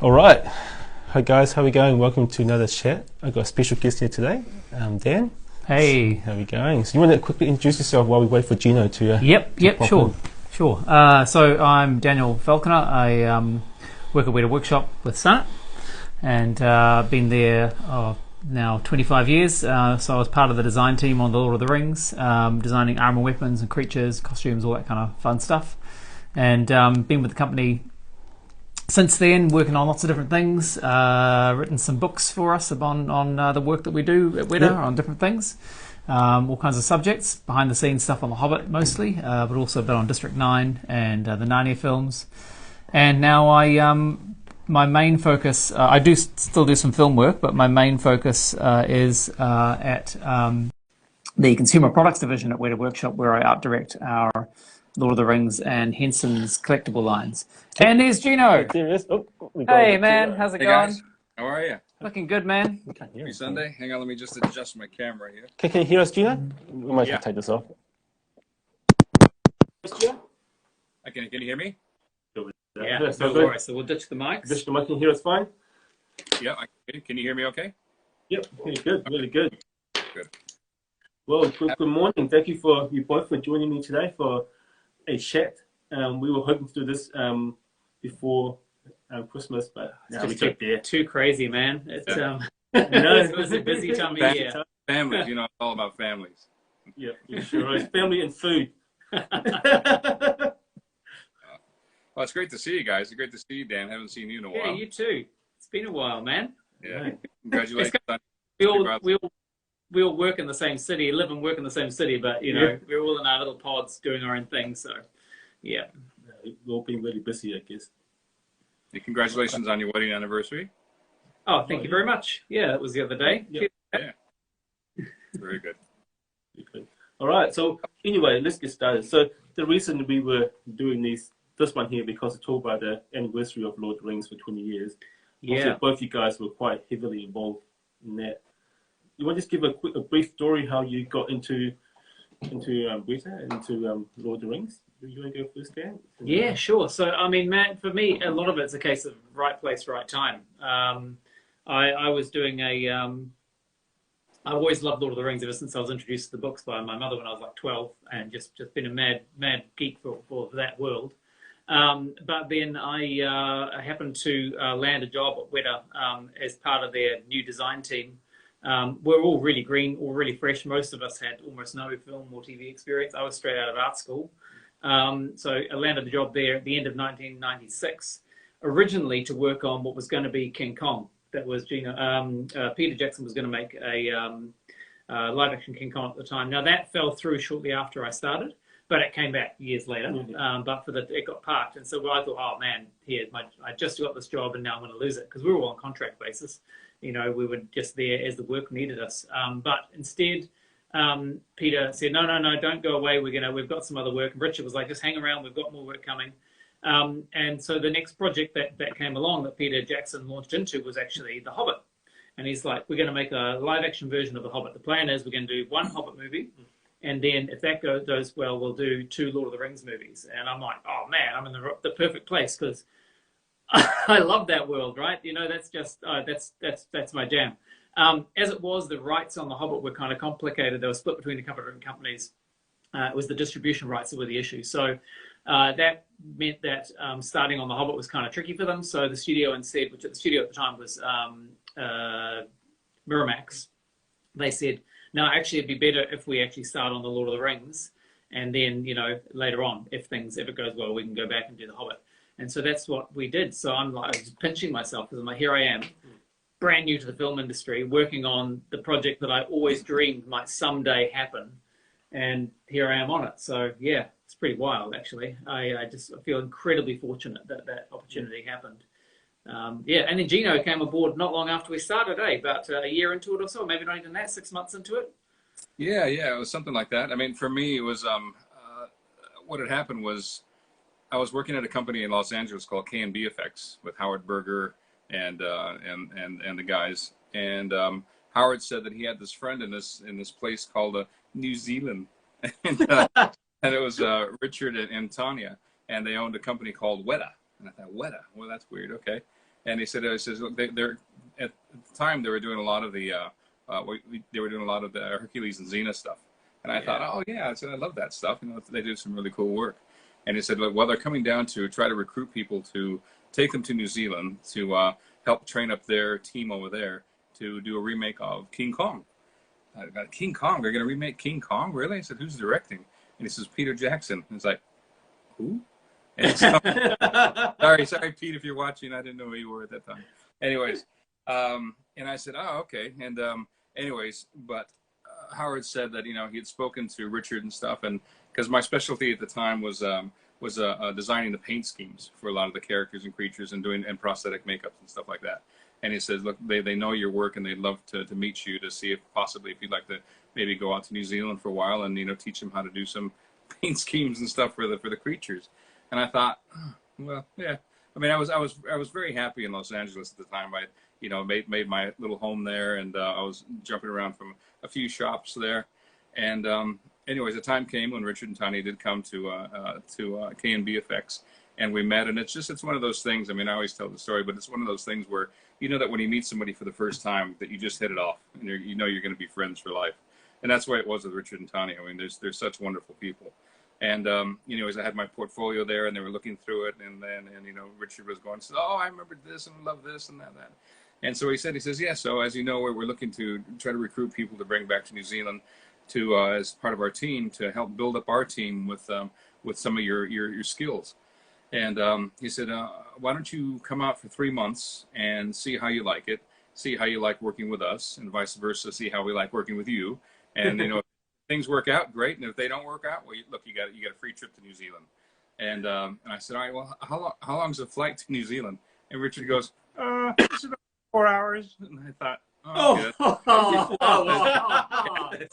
All right. Hi guys, how are we going? Welcome to another chat. I've got a special guest here today, Dan. Hey. How are we going? So you want to quickly introduce yourself while we wait for Gino to Yep, pop sure. in? Sure. So I'm Daniel Falconer. I work at LOTR Workshop with Summit, and been there now 25 years. So I was part of the design team on the Lord of the Rings, designing armor, weapons and creatures, costumes, all that kind of fun stuff. And been with the company since then, working on lots of different things, written some books for us on the work that we do at LOTR on different things, all kinds of subjects, behind the scenes stuff on The Hobbit mostly, but also a bit on District 9 and the Narnia films. And now my main focus, I do still do some film work, but my main focus is at the consumer products division at LOTR Workshop, where I art direct our Lord of the Rings and Henson's collectible lines. And there's Gino. There he is. Oh, Hey man, how's it going? Guys, how are you? Looking good, man. Happy Sunday. Hang on, let me just adjust my camera here. Can you hear us, Gino? We might have to take this off. Can you hear me? Yeah, That's no good. worries. So we'll ditch the mics. Ditch the mic, can you hear us fine? Yeah, can you hear me okay? Yep, really good, really good. Good. Well, good morning. Thank you both for joining me today for a chat. We were hoping to do this before Christmas, but now we get there. Too crazy, man. It's It was a busy time of year. Families, you know, it's all about families. Yeah, sure is. Family and food. Well, it's great to see you guys. It's great to see you, Dan. Haven't seen you in a while. Yeah, you too. It's been a while, man. Yeah. Congratulations. We all work in the same city, live and work in the same city, but you know, we're all in our little pods doing our own thing. So, yeah. We've all been really busy, I guess. Yeah, congratulations on your wedding anniversary. Oh, thank you very much. Yeah, it was the other day. Yeah. Very good. All right. So anyway, let's get started. So the reason we were doing this one here because to talk about the anniversary of Lord of the Rings for 20 years. Yeah. Also, both you guys were quite heavily involved in that. You want to just give a brief story how you got into LOTR, into Lord of the Rings? You want to go first, Dan? Yeah, sure. So, I mean, Matt, for me, a lot of it's a case of right place, right time. I was doing I always loved Lord of the Rings ever since I was introduced to the books by my mother when I was like 12, and just been a mad geek for that world. But then I happened to land a job at LOTR as part of their new design team. We're all really green, all really fresh. Most of us had almost no film or TV experience. I was straight out of art school. So I landed a job there at the end of 1996, originally to work on what was going to be King Kong. That was Peter Jackson was going to make a live action King Kong at the time. Now that fell through shortly after I started, but it came back years later. But it got parked, and so I thought, oh man, I just got this job, and now I'm going to lose it because we were all on contract basis. You know, we were just there as the work needed us. But instead, Peter said, no, don't go away. We've got some other work. And Richard was like, just hang around. We've got more work coming. And so the next project that came along that Peter Jackson launched into was actually The Hobbit. And he's like, we're going to make a live action version of The Hobbit. The plan is we're going to do one Hobbit movie. And then if that goes well, we'll do 2 Lord of the Rings movies. And I'm like, oh man, I'm in the perfect place because I love that world, right? You know, that's just, that's my jam. As it was, the rights on The Hobbit were kind of complicated. They were split between a couple of different companies. It was the distribution rights that were the issue. So that meant that starting on The Hobbit was kind of tricky for them. So the studio instead, which the studio at the time was Miramax, they said, no, actually it'd be better if we actually start on the Lord of the Rings. And then, you know, later on, if it goes well, we can go back and do The Hobbit. And so that's what we did. So I'm like just pinching myself because I'm like, here I am, brand new to the film industry, working on the project that I always dreamed might someday happen. And here I am on it. So yeah, it's pretty wild actually. I feel incredibly fortunate that opportunity happened. And then Gino came aboard not long after we started, about a year into it or so, maybe not even that, 6 months into it. Yeah, it was something like that. I mean, for me, it was what had happened was I was working at a company in Los Angeles called K&B Effects with Howard Berger and the guys. And Howard said that he had this friend in this place called New Zealand, and it was Richard and Tanya, and they owned a company called Weta. And I thought, Weta? Well, that's weird. Okay. And he says, look, they're at the time they were doing a lot of the they were doing a lot of the Hercules and Xena stuff. And I thought, oh yeah, I said, I love that stuff. You know, they do some really cool work. And he said, look, well, they're coming down to try to recruit people to take them to New Zealand to help train up their team over there to do a remake of King Kong. I got King Kong. They're going to remake King Kong, really? I said, who's directing? And he says, Peter Jackson. And it's like, who? And so, sorry, Pete, if you're watching. I didn't know who you were at that time. Anyways, and I said, oh, okay. And anyways, but Howard said that, you know, he had spoken to Richard and stuff, and because my specialty at the time was designing the paint schemes for a lot of the characters and creatures and doing prosthetic makeups and stuff like that. And he says, look, they know your work and they'd love to meet you to see if possibly if you'd like to maybe go out to New Zealand for a while and, you know, teach them how to do some paint schemes and stuff for the creatures. And I thought, oh, well, yeah. I mean, I was very happy in Los Angeles at the time. I, you know, made my little home there, and I was jumping around from a few shops there. And anyways, the time came when Richard and Tanya did come to K&B Effects, and we met. And it's one of those things. I mean, I always tell the story, but it's one of those things where you know that when you meet somebody for the first time, that you just hit it off, and you know you're going to be friends for life. And that's the way it was with Richard and Tanya. I mean, they're such wonderful people. And you know, as I had my portfolio there, and they were looking through it, and you know, Richard was going, oh, I remember this and love this and that. And so he says, yeah. So as you know, we're looking to try to recruit people to bring back to New Zealand to as part of our team to help build up our team with some of your skills. And he said, why don't you come out for 3 months and see how you like it, see how you like working with us, and vice versa, see how we like working with you. And, you know, if things work out, great. And if they don't work out, well, look, you got a free trip to New Zealand. And I said, all right, well, how long's the flight to New Zealand? And Richard goes, it's about 4 hours. And I thought, good.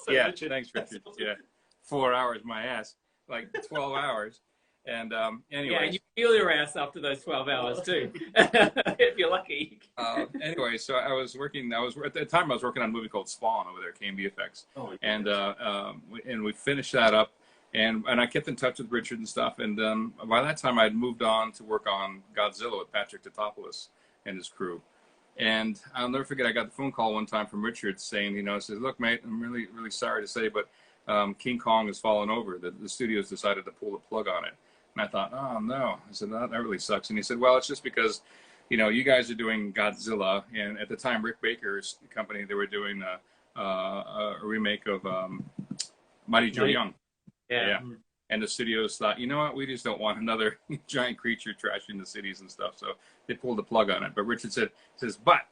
Yeah, thanks, Richard. Yeah, 4 hours, my ass, like 12 hours. And anyway, yeah, you feel your ass after those 12 hours too, if you're lucky. Anyway, so I was at the time I was working on a movie called Spawn over there, K&B Effects, and we finished that up, and I kept in touch with Richard and stuff. And by that time, I had moved on to work on Godzilla with Patrick Tatopoulos and his crew. And I'll never forget, I got the phone call one time from Richard saying, you know, he says, look, mate, I'm really, really sorry to say, but King Kong has fallen over. The studios decided to pull the plug on it. And I thought, oh, no. I said, that really sucks. And he said, well, it's just because, you know, you guys are doing Godzilla. And at the time, Rick Baker's company, they were doing a remake of Mighty Joe Young. Yeah. And the studios thought, you know what, we just don't want another giant creature trashing the cities and stuff. So they pulled the plug on it. But Richard but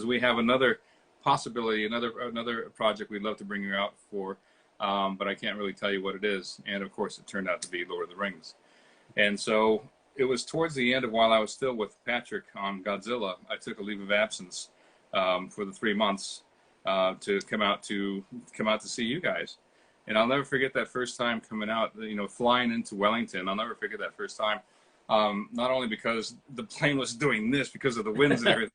we have another possibility, another project we'd love to bring you out for, but I can't really tell you what it is. And of course, it turned out to be Lord of the Rings. And so it was towards the end of while I was still with Patrick on Godzilla, I took a leave of absence for the 3 months to come out to see you guys. And I'll never forget that first time coming out, you know, flying into Wellington. I'll never forget that first time, not only because the plane was doing this because of the winds and everything,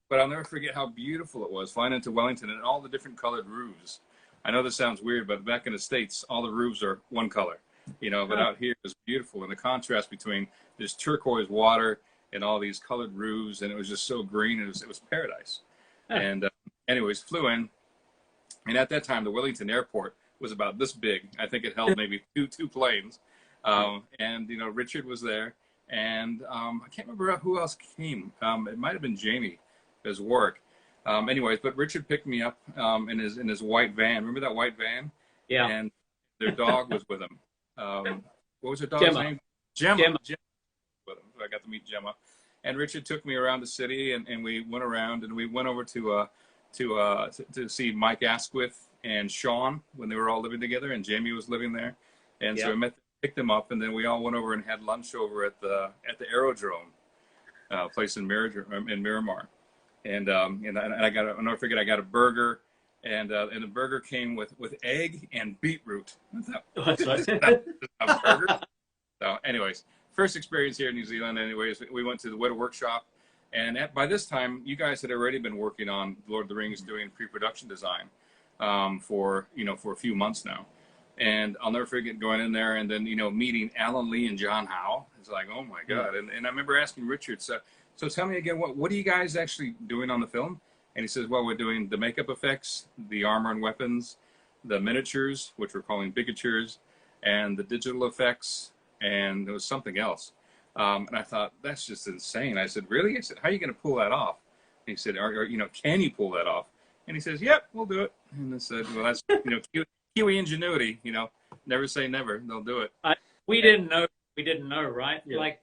but I'll never forget how beautiful it was flying into Wellington and all the different colored roofs. I know this sounds weird, but back in the States, all the roofs are one color. You know, but out here it was beautiful, and the contrast between this turquoise water and all these colored roofs, and it was just so green. It was paradise. And anyways, flew in, and at that time the Wellington airport was about this big. I think it held maybe two planes, and you know, Richard was there, and I can't remember who else came. It might have been Jamie as Warwick. Anyways, but Richard picked me up in his white van. Remember that white van? Yeah. And their dog was with him. What was her dog's name? Gemma. With him. So I got to meet Gemma. And Richard took me around the city, and we went around, and we went over to see Mike Asquith and Sean when they were all living together, and Jamie was living there. And so I picked them up, and then we all went over and had lunch over at the Aerodrome place in Miramar. And I never forget, I got a burger. And the burger came with egg and beetroot. Burger. So, anyways, first experience here in New Zealand. Anyways, we went to the Widow Workshop, and by this time, you guys had already been working on Lord of the Rings, doing pre-production design for a few months now. And I'll never forget going in there and then meeting Alan Lee and John Howe. It's like, oh my God. And I remember asking Richard, so tell me again, what are you guys actually doing on the film? And he says, well, we're doing the makeup effects, the armor and weapons, the miniatures, which we're calling bigatures, and the digital effects, and there was something else. And I thought, that's just insane. I said, really? I said, how are you going to pull that off? And he said, or, you know, can you pull that off? And he says, yep, we'll do it. And I said, well, that's, you know, Kiwi ingenuity, you know, never say never, they'll do it. We didn't know, right? Yeah. Like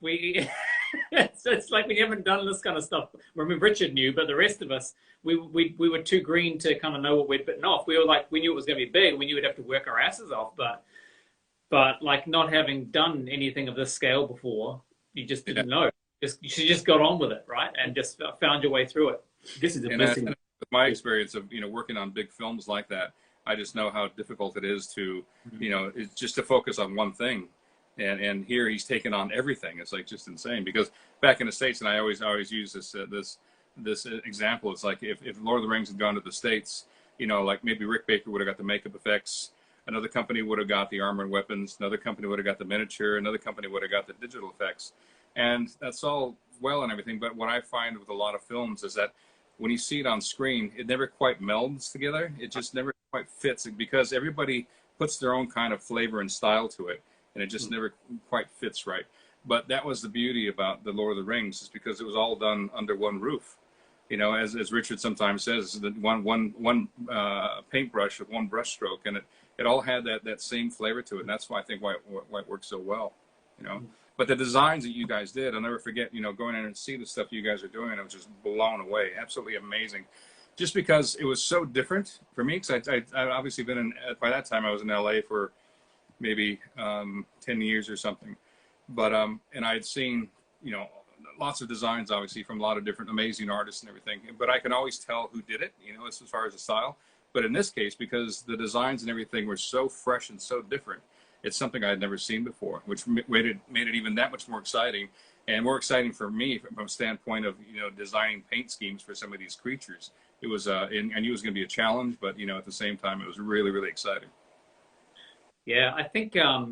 it's like we haven't done this kind of stuff. I mean, Richard knew, but the rest of us, we were too green to kind of know what we'd bitten off. We were like, we knew it was going to be big. We knew we'd have to work our asses off, but like not having done anything of this scale before, you just didn't know. You just got on with it, right? And just found your way through it. This is the And best thing. with my experience of, you know, working on big films like that, I just know how difficult it is to, you know, it's just to focus on one thing. And here he's taken on everything. It's like just insane, because back in the States, and I always use this example. It's like if Lord of the Rings had gone to the States, you know, like maybe Rick Baker would have got the makeup effects. Another company would have got the armor and weapons. Another company would have got the miniature. Another company would have got the digital effects. And that's all well and everything. But what I find with a lot of films is that when you see it on screen, it never quite melds together. It just never quite fits, because everybody puts their own kind of flavor and style to it, and it just never quite fits right. But that was the beauty about the Lord of the Rings, is because it was all done under one roof. You know, as Richard sometimes says, that one paintbrush with one brush stroke, and it all had that same flavor to it. And that's why I think why it works so well, you know. But the designs that you guys did, I'll never forget, you know, going in and see the stuff you guys are doing. I was just blown away. Absolutely amazing. Just because it was so different for me, because I'd obviously been in, by that time I was in LA for maybe 10 years or something. But, and I had seen, you know, lots of designs, obviously, from a lot of different amazing artists and everything. But I can always tell who did it, you know, as far as the style. But in this case, because the designs and everything were so fresh and so different, it's something I had never seen before, which made it even that much more exciting, and more exciting for me from a standpoint of, you know, designing paint schemes for some of these creatures. It was, I knew it was going to be a challenge, but, you know, at the same time, it was really, really exciting. Yeah, I think I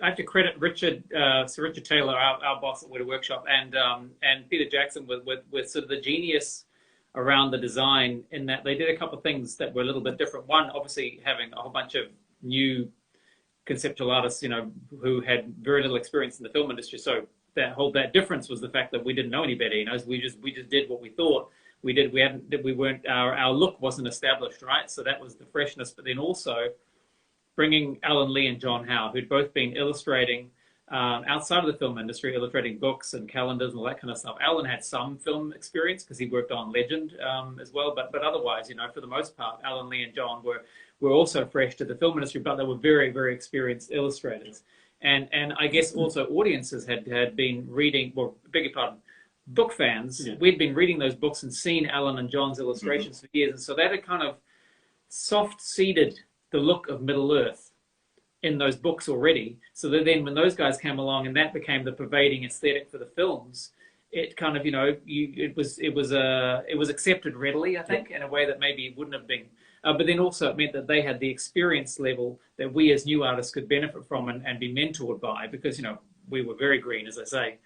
have to credit Richard, Sir Richard Taylor, our boss at Weta Workshop, and Peter Jackson with sort of the genius around the design, in that they did a couple of things that were a little bit different. One, obviously, having a whole bunch of new conceptual artists, you know, who had very little experience in the film industry. So that difference was the fact that we didn't know any better. You know, we just did what we thought we did. Our look wasn't established, right? So that was the freshness. But then also bringing Alan Lee and John Howe, who'd both been illustrating outside of the film industry, illustrating books and calendars and all that kind of stuff. Alan had some film experience because he worked on Legend as well, but otherwise, you know, for the most part, Alan Lee and John were also fresh to the film industry, but they were very, very experienced illustrators. And I guess also audiences had been reading, well, beg your pardon, book fans. Yeah. We'd been reading those books and seen Alan and John's illustrations for years, and so that had kind of soft-seeded the look of Middle-earth in those books already. So that then when those guys came along and that became the pervading aesthetic for the films, it kind of, you know, it was accepted readily, I think, in a way that maybe it wouldn't have been. But then also it meant that they had the experience level that we as new artists could benefit from and be mentored by, because, you know, we were very green, as I say.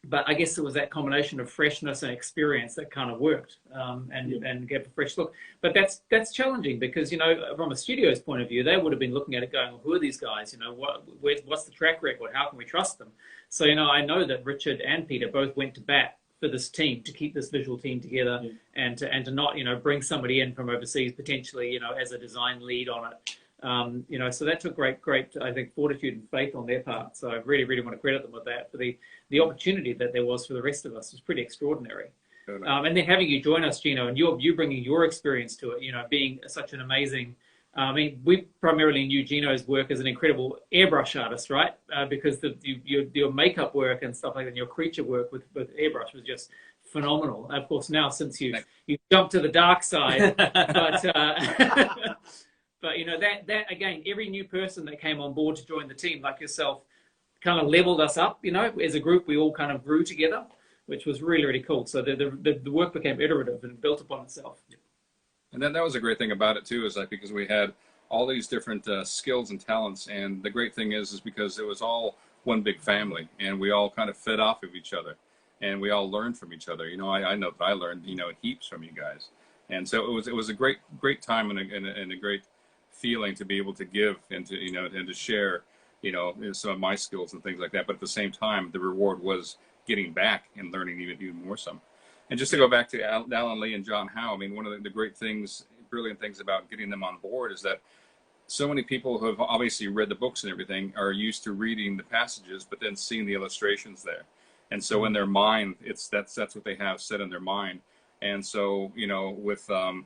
But I guess it was that combination of freshness and experience that kind of worked and gave a fresh look. But that's challenging because, you know, from a studio's point of view, they would have been looking at it going, well, who are these guys? You know, what's the track record? How can we trust them? So, you know, I know that Richard and Peter both went to bat for this team to keep this visual team together and to not, you know, bring somebody in from overseas potentially, you know, as a design lead on it. You know, so that took great, I think, fortitude and faith on their part. So I really, really want to credit them with that. For the opportunity that there was for the rest of us was pretty extraordinary. And then having you join us, Gino, and you bringing your experience to it, you know, being such an amazing, I mean, we primarily knew Gino's work as an incredible airbrush artist, right? Because your makeup work and stuff like that, and your creature work with airbrush was just phenomenal. Of course, now since you jumped to the dark side, but you know, that again, every new person that came on board to join the team, like yourself, kind of leveled us up. You know, as a group, we all kind of grew together, which was really, really cool. So the work became iterative and built upon itself. And then that was a great thing about it too, is like because we had all these different skills and talents, and the great thing is because it was all one big family, and we all kind of fed off of each other, and we all learned from each other. You know, I know that I learned, you know, heaps from you guys, and so it was a great time and a great feeling to be able to give and to, you know, and to share, you know, some of my skills and things like that. But at the same time, the reward was getting back and learning even more some. And just to go back to Alan Lee and John Howe, I mean, one of the great things, brilliant things about getting them on board is that so many people who have obviously read the books and everything are used to reading the passages, but then seeing the illustrations there. And so in their mind, that's what they have set in their mind. And so, you know, with the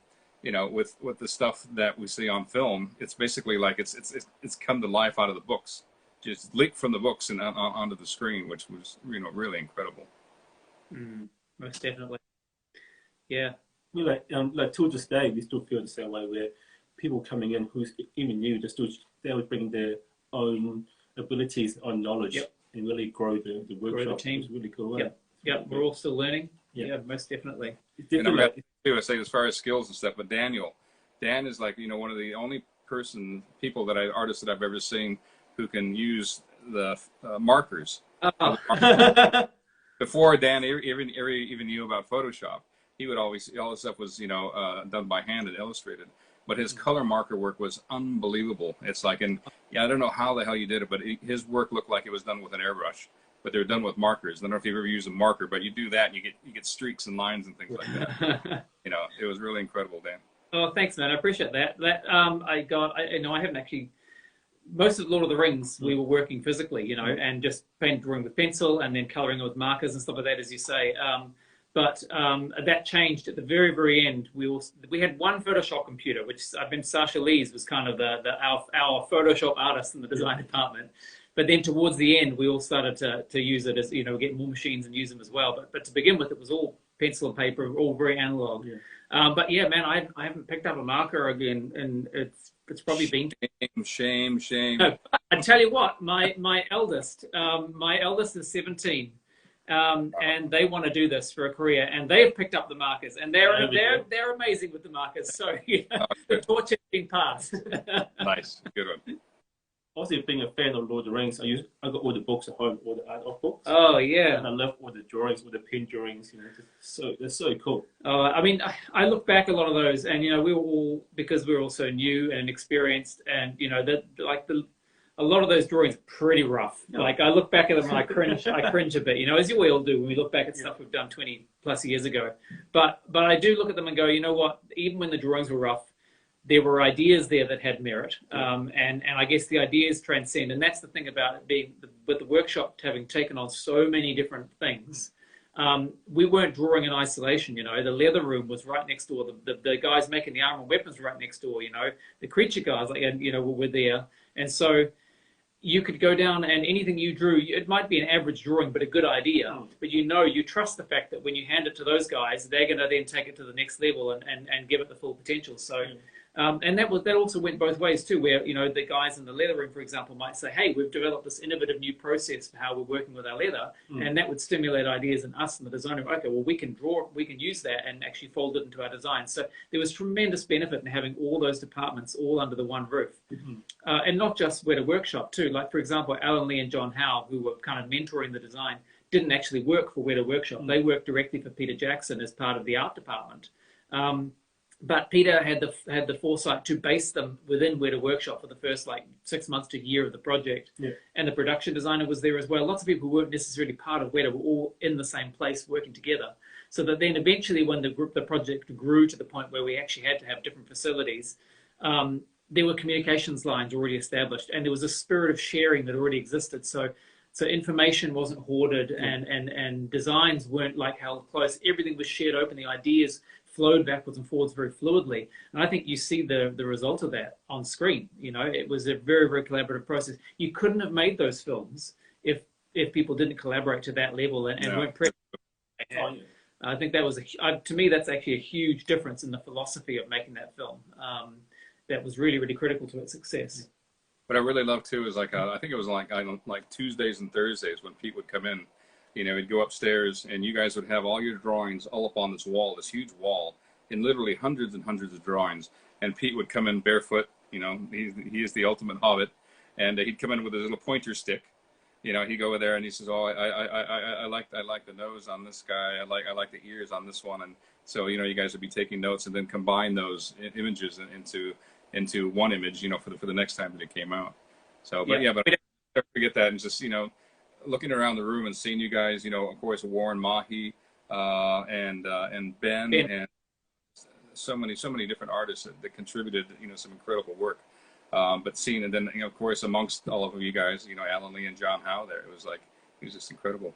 stuff that we see on film, it's basically like it's come to life out of the books, just leaked from the books and onto the screen, which was, you know, really incredible. Most definitely. Yeah. We like till this day, we still feel the same way, where people coming in who's even new, they would bring their own abilities, own knowledge, and really grow the workshop. Grow the team. It's really cool. Yeah, we're all still learning. Yeah, most definitely. And I say as far as skills and stuff, but Dan is like, you know, one of the only artists that I've ever seen who can use the markers. Before Dan even knew about Photoshop, he would always, all this stuff was, you know, done by hand and illustrated. But his color marker work was unbelievable. It's like, I don't know how the hell you did it, but his work looked like it was done with an airbrush, but they're done with markers. I don't know if you've ever used a marker, but you do that and you get streaks and lines and things like that. You know, it was really incredible, Dan. Oh, thanks, man. I appreciate that. I haven't actually. Most of Lord of the Rings, we were working physically, you know, and just drawing with pencil and then coloring with markers and stuff like that, as you say. But that changed at the very, very end. We had one Photoshop computer, which Sasha Lees was kind of our Photoshop artist in the design department. But then towards the end, we all started to use it as, you know, get more machines and use them as well. But to begin with, it was all pencil and paper, all very analog. Yeah. But yeah, man, I haven't picked up a marker again, and it's probably been shame. No, I tell you what, my eldest is 17. And they want to do this for a career, and they've picked up the markers, and they're amazing with the markers. So you know, the torch has been passed. Nice, good one. Also, being a fan of Lord of the Rings, I got all the books at home, all the art of books. Oh yeah, and I love all the drawings, all the pen drawings. You know, they're so cool. I mean, I look back at a lot of those, and you know, we were all, because we were all so new and inexperienced, and you know, a lot of those drawings are pretty rough. Like I look back at them and I cringe a bit, you know, as you all do when we look back at stuff we've done 20 plus years ago. But I do look at them and go, you know what, even when the drawings were rough, there were ideas there that had merit. And I guess the ideas transcend. And that's the thing about it being, with the workshop having taken on so many different things, we weren't drawing in isolation, you know. The leather room was right next door. The guys making the armor and weapons were right next door, you know. The creature guys, you know, were there. And so you could go down and anything you drew, it might be an average drawing, but a good idea. But you know, you trust the fact that when you hand it to those guys, they're going to then take it to the next level and give it the full potential. So, and that also went both ways too, where, you know, the guys in the leather room, for example, might say, hey, we've developed this innovative new process for how we're working with our leather. And that would stimulate ideas in us and the designer. Okay, well, we can use that and actually fold it into our design. So there was tremendous benefit in having all those departments all under the one roof. And not just Weta Workshop too. Like, for example, Alan Lee and John Howe, who were kind of mentoring the design, didn't actually work for Weta Workshop. They worked directly for Peter Jackson as part of the art department. But Peter had the foresight to base them within Weta Workshop for the first 6 months to a year of the project. And the production designer was there as well. Lots of people who weren't necessarily part of Weta were all in the same place working together. So that then eventually when the project grew to the point where we actually had to have different facilities, there were communications lines already established, and there was a spirit of sharing that already existed. So information wasn't hoarded, and designs weren't held close. Everything was shared open. The ideas flowed backwards and forwards very fluidly. And I think you see the result of that on screen. You know, it was a very, very collaborative process. You couldn't have made those films if people didn't collaborate to that level and weren't present. I think that was to me, that's actually a huge difference in the philosophy of making that film. That was really, really critical to its success. What I really loved too is I think it was like Tuesdays and Thursdays when Pete would come in. You know, he'd go upstairs and you guys would have all your drawings all up on this wall, this huge wall, and literally hundreds and hundreds of drawings. And Pete would come in barefoot. You know, he is the ultimate Hobbit, and he'd come in with his little pointer stick, you know, he'd go over there and he says, "Oh, I like the nose on this guy. I like the ears on this one." And so, you know, you guys would be taking notes and then combine those images into one image, you know, for the next time that it came out. So, but yeah, but I don't forget that, and just, you know, looking around the room and seeing you guys, you know, of course, Warren Mahi, and Ben, and so many different artists that contributed, you know, some incredible work. But seeing, and then, you know, of course, amongst all of you guys, you know, Alan Lee and John Howe there, it was just incredible.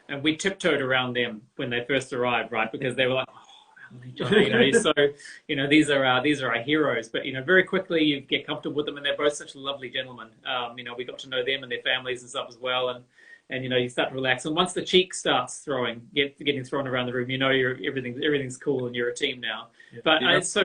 And we tiptoed around them when they first arrived, right? Because they were like, "Oh, John, you know, so, you know, these are our heroes." But, you know, very quickly you get comfortable with them, and they're both such lovely gentlemen. You know, we got to know them and their families and stuff as well, and you know, you start to relax. And once the cheek starts getting thrown around the room, you know, everything's cool and you're a team now. Yeah. But it's so.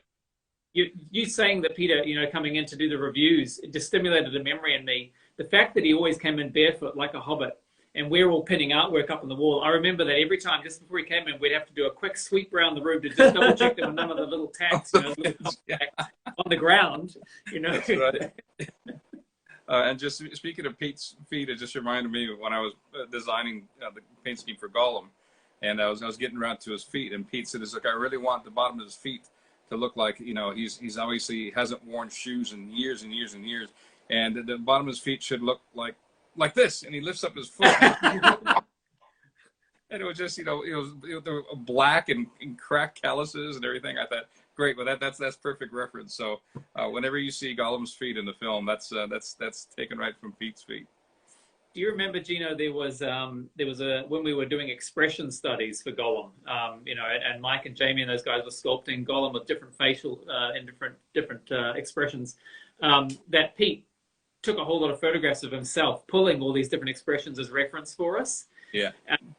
You saying that, Peter, you know, coming in to do the reviews, it just stimulated a memory in me. The fact that he always came in barefoot like a hobbit, and we're all pinning artwork up on the wall. I remember that every time, just before he came in, we'd have to do a quick sweep around the room to just double check there were none of the little tags, you know, on the ground, you know. That's right. And just speaking of Pete's feet, it just reminded me when I was designing the paint scheme for Gollum, and I was getting around to his feet, and Pete said, "It's like, I really want the bottom of his feet to look like, you know, he's obviously hasn't worn shoes in years and years and years, and the bottom of his feet should look like this." And he lifts up his foot, and it was just, you know, it was black and cracked calluses and everything. I thought, great, well that's perfect reference. So whenever you see Gollum's feet in the film, that's taken right from Pete's feet. Do you remember, Gino, there was when we were doing expression studies for Gollum, you know, and Mike and Jamie and those guys were sculpting Gollum with different facial and different expressions, that Pete took a whole lot of photographs of himself, pulling all these different expressions as reference for us. Yeah. And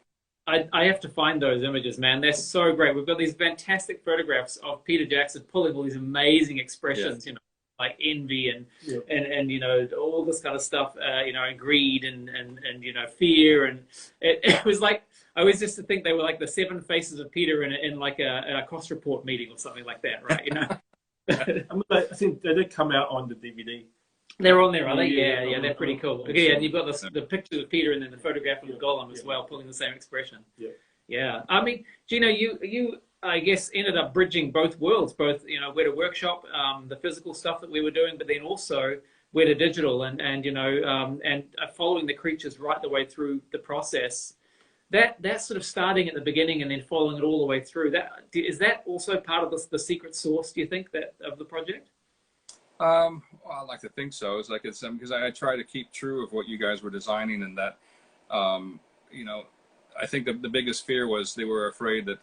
I have to find those images, man. They're so great. We've got these fantastic photographs of Peter Jackson pulling all these amazing expressions, you know, like envy and you know, all this kind of stuff, you know, and greed and you know, fear, and it was like, I always used to think they were like the 7 faces of Peter in like a cost report meeting or something like that, right? You know. I think they did come out on the DVD. They're on there, are they? Yeah, they're pretty cool. Yeah, and you've got the picture of Peter and then the photograph of Gollum as well, pulling the same expression. Yeah. I mean, Gino, you I guess ended up bridging both worlds, both, you know, Weta Workshop, the physical stuff that we were doing, but then also Weta Digital and you know, and following the creatures right the way through the process. That sort of starting at the beginning and then following it all the way through. Is that also part of the secret sauce, do you think, that of the project? Well, I like to think so. It's like because I try to keep true of what you guys were designing, and that, you know, I think the biggest fear was they were afraid that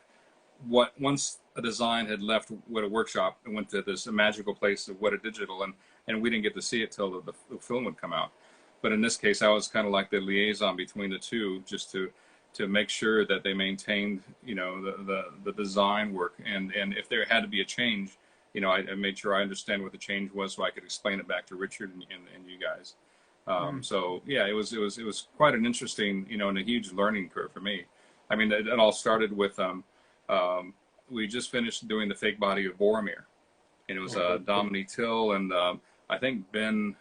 once a design had left Weta Workshop and went to this magical place of Weta Digital, and we didn't get to see it till the film would come out. But in this case, I was kind of like the liaison between the two, just to make sure that they maintained, you know, the design work, and if there had to be a change, you know, I made sure I understand what the change was so I could explain it back to Richard and you guys. So yeah, it was quite an interesting, you know, and a huge learning curve for me. I mean, it all started with we just finished doing the fake body of Boromir, and it was Dominique Till and I think Ben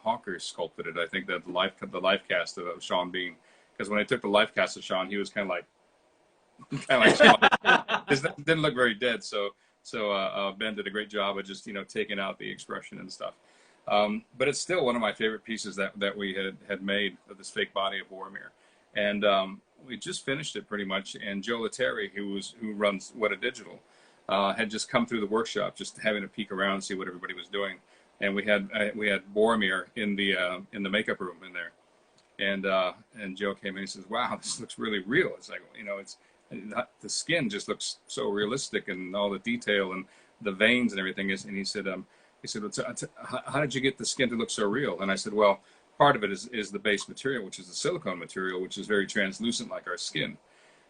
Hawker sculpted it. I think that the life cast of Sean Bean, because when I took the life cast of Sean, he was kind of like Sean. It didn't look very dead, so Ben did a great job of just, you know, taking out the expression and stuff. But it's still one of my favorite pieces that we had made of this fake body of Boromir. And we just finished it pretty much. And Joe Lettieri, who runs Weta Digital, had just come through the workshop, just having a peek around and see what everybody was doing. And we had Boromir in the makeup room in there. And Joe came in and he says, "Wow, this looks really real." It's like, you know, the skin just looks so realistic, and all the detail and the veins and everything is. And he said, "How did you get the skin to look so real?" And I said, "Well, part of it is the base material, which is the silicone material, which is very translucent like our skin.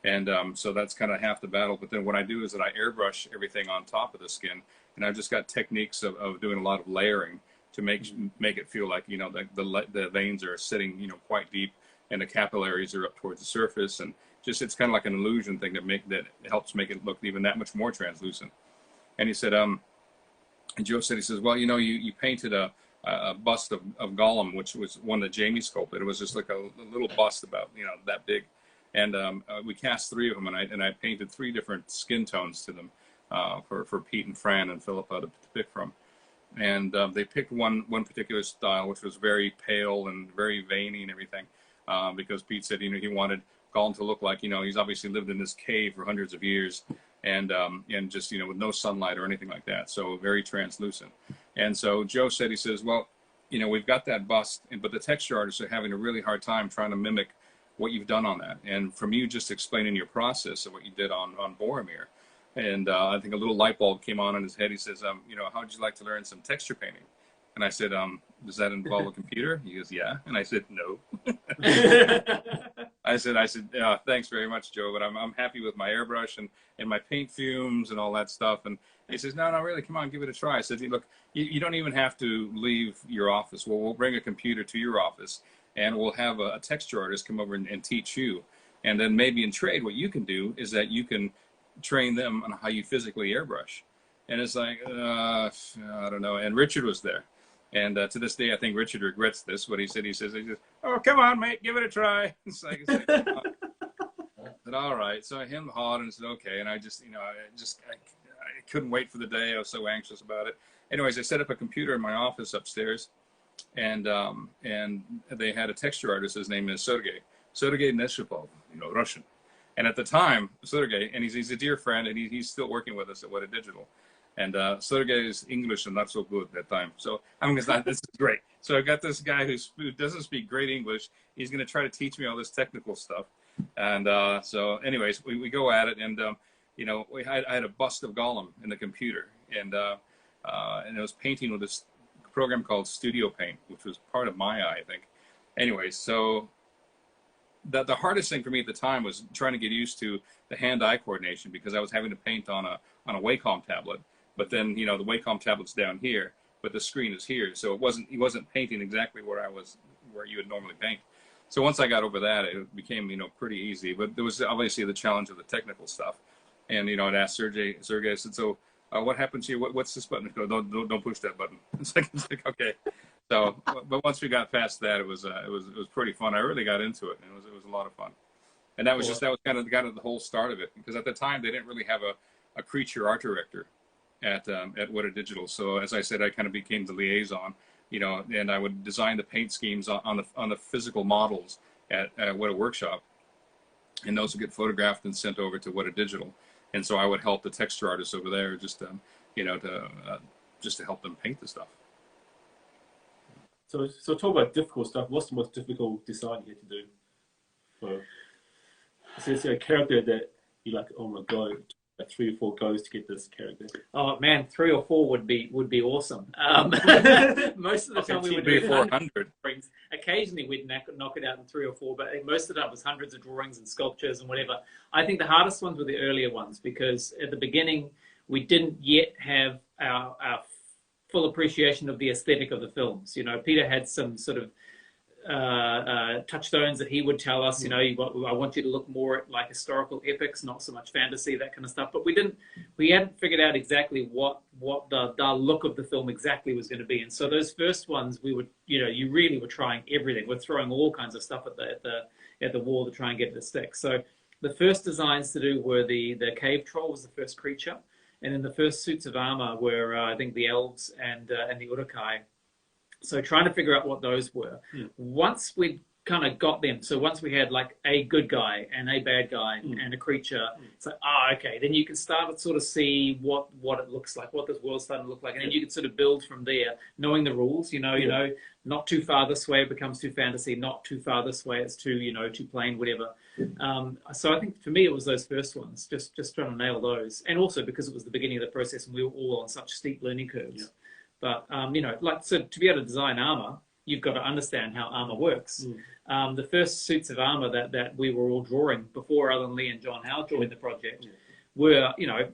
And so that's kind of half the battle. But then what I do is that I airbrush everything on top of the skin, and I've just got techniques of doing a lot of layering to make it feel like, you know, the veins are sitting, you know, quite deep, and the capillaries are up towards the surface, and just it's kind of like an illusion thing that helps make it look even that much more translucent." And he said, and Joe said, he says, "Well, you know, you painted a a bust of Gollum, which was one that Jamie sculpted. It was just like a little bust about, you know, that big. And we cast 3 of them, and I painted 3 different skin tones to them for Pete and Fran and Philippa to pick from. And they picked one particular style, which was very pale and very veiny and everything, because Pete said, you know, he wanted Gollum to look like, you know, he's obviously lived in this cave for hundreds of years, and just, you know, with no sunlight or anything like that, so very translucent. And so Joe said, he says, well, you know, we've got that bust, but the texture artists are having a really hard time trying to mimic what you've done on that. And from you just explaining your process of what you did on Boromir, and I think a little light bulb came on in his head. He says, you know, how'd you like to learn some texture painting? And I said, does that involve a computer? He goes, yeah. And I said, no. I said, thanks very much, Joe, but I'm happy with my airbrush and my paint fumes and all that stuff. And he says, no, really, come on, give it a try. I said, look, you don't even have to leave your office. Well, we'll bring a computer to your office, and we'll have a texture artist come over and teach you. And then maybe in trade, what you can do is that you can train them on how you physically airbrush. And it's like, I don't know. And Richard was there. And to this day, I think Richard regrets this. What he says, oh, come on, mate, give it a try. It's like, I said, all right. So I hemmed hard and said, okay. And I just, you know, I couldn't wait for the day. I was so anxious about it. Anyways, I set up a computer in my office upstairs, and they had a texture artist. His name is Sergei Neshipov, you know, Russian. And at the time, Sergei, and he's a dear friend, and he's still working with us at What a Digital. And Sergei's English is not so good at that time. So I'm going to this is great. So I've got this guy who doesn't speak great English. He's going to try to teach me all this technical stuff. And so anyways, we go at it. And, you know, I had a bust of Gollum in the computer. And it was painting with this program called Studio Paint, which was part of Maya, I think. Anyways, so the hardest thing for me at the time was trying to get used to the hand-eye coordination, because I was having to paint on a Wacom tablet. But then, you know, the Wacom tablet's down here, but the screen is here. So he wasn't painting exactly where you would normally paint. So once I got over that, it became, you know, pretty easy. But there was obviously the challenge of the technical stuff. And, you know, I'd ask Sergei, I said, so what happens here? What's this button? Go, don't push that button. It's like okay. So, but once we got past that, it was pretty fun. I really got into it, and it was a lot of fun. And that was kind of the whole start of it, because at the time they didn't really have a creature art director at What a Digital. So as I said, I kind of became the liaison, you know, and I would design the paint schemes on the physical models at What a Workshop, and those would get photographed and sent over to What a Digital. And so I would help the texture artists over there, just you know, just to help them paint the stuff. So talk about difficult stuff. What's the most difficult design you had to do for, say, a character that you like? Oh my god, 3 or 4 goes to get this character. Oh man, 3 or 4 would be awesome. Most of the time we would do 400. Occasionally we'd knock it out in 3 or 4, but most of the time it was hundreds of drawings and sculptures and whatever. I think the hardest ones were the earlier ones, because at the beginning we didn't yet have our full appreciation of the aesthetic of the films. You know, Peter had some sort of touchstones that he would tell us, you know, I want you to look more like historical epics, not so much fantasy, that kind of stuff. But we hadn't figured out exactly what the look of the film exactly was going to be. And so those first ones, we would, you know, you really were trying everything. We're throwing all kinds of stuff at the wall to try and get it to stick. So the first designs to do were the cave troll was the first creature. And then the first suits of armor were, I think, the elves and the Uruk-hai. So trying to figure out what those were. Once we kind of got them, so once we had like a good guy and a bad guy and a creature, it's like, okay, then you can start to sort of see what it looks like, what this world's starting to look like. And then you can sort of build from there, knowing the rules, you know, not too far this way, it becomes too fantasy, not too far this way, it's too, you know, too plain, whatever. So I think for me, it was those first ones, just trying to nail those. And also because it was the beginning of the process and we were all on such steep learning curves. But, you know, like, so to be able to design armor, you've got to understand how armor works. The first suits of armor that we were all drawing before Alan Lee and John Howe joined the project were, you know,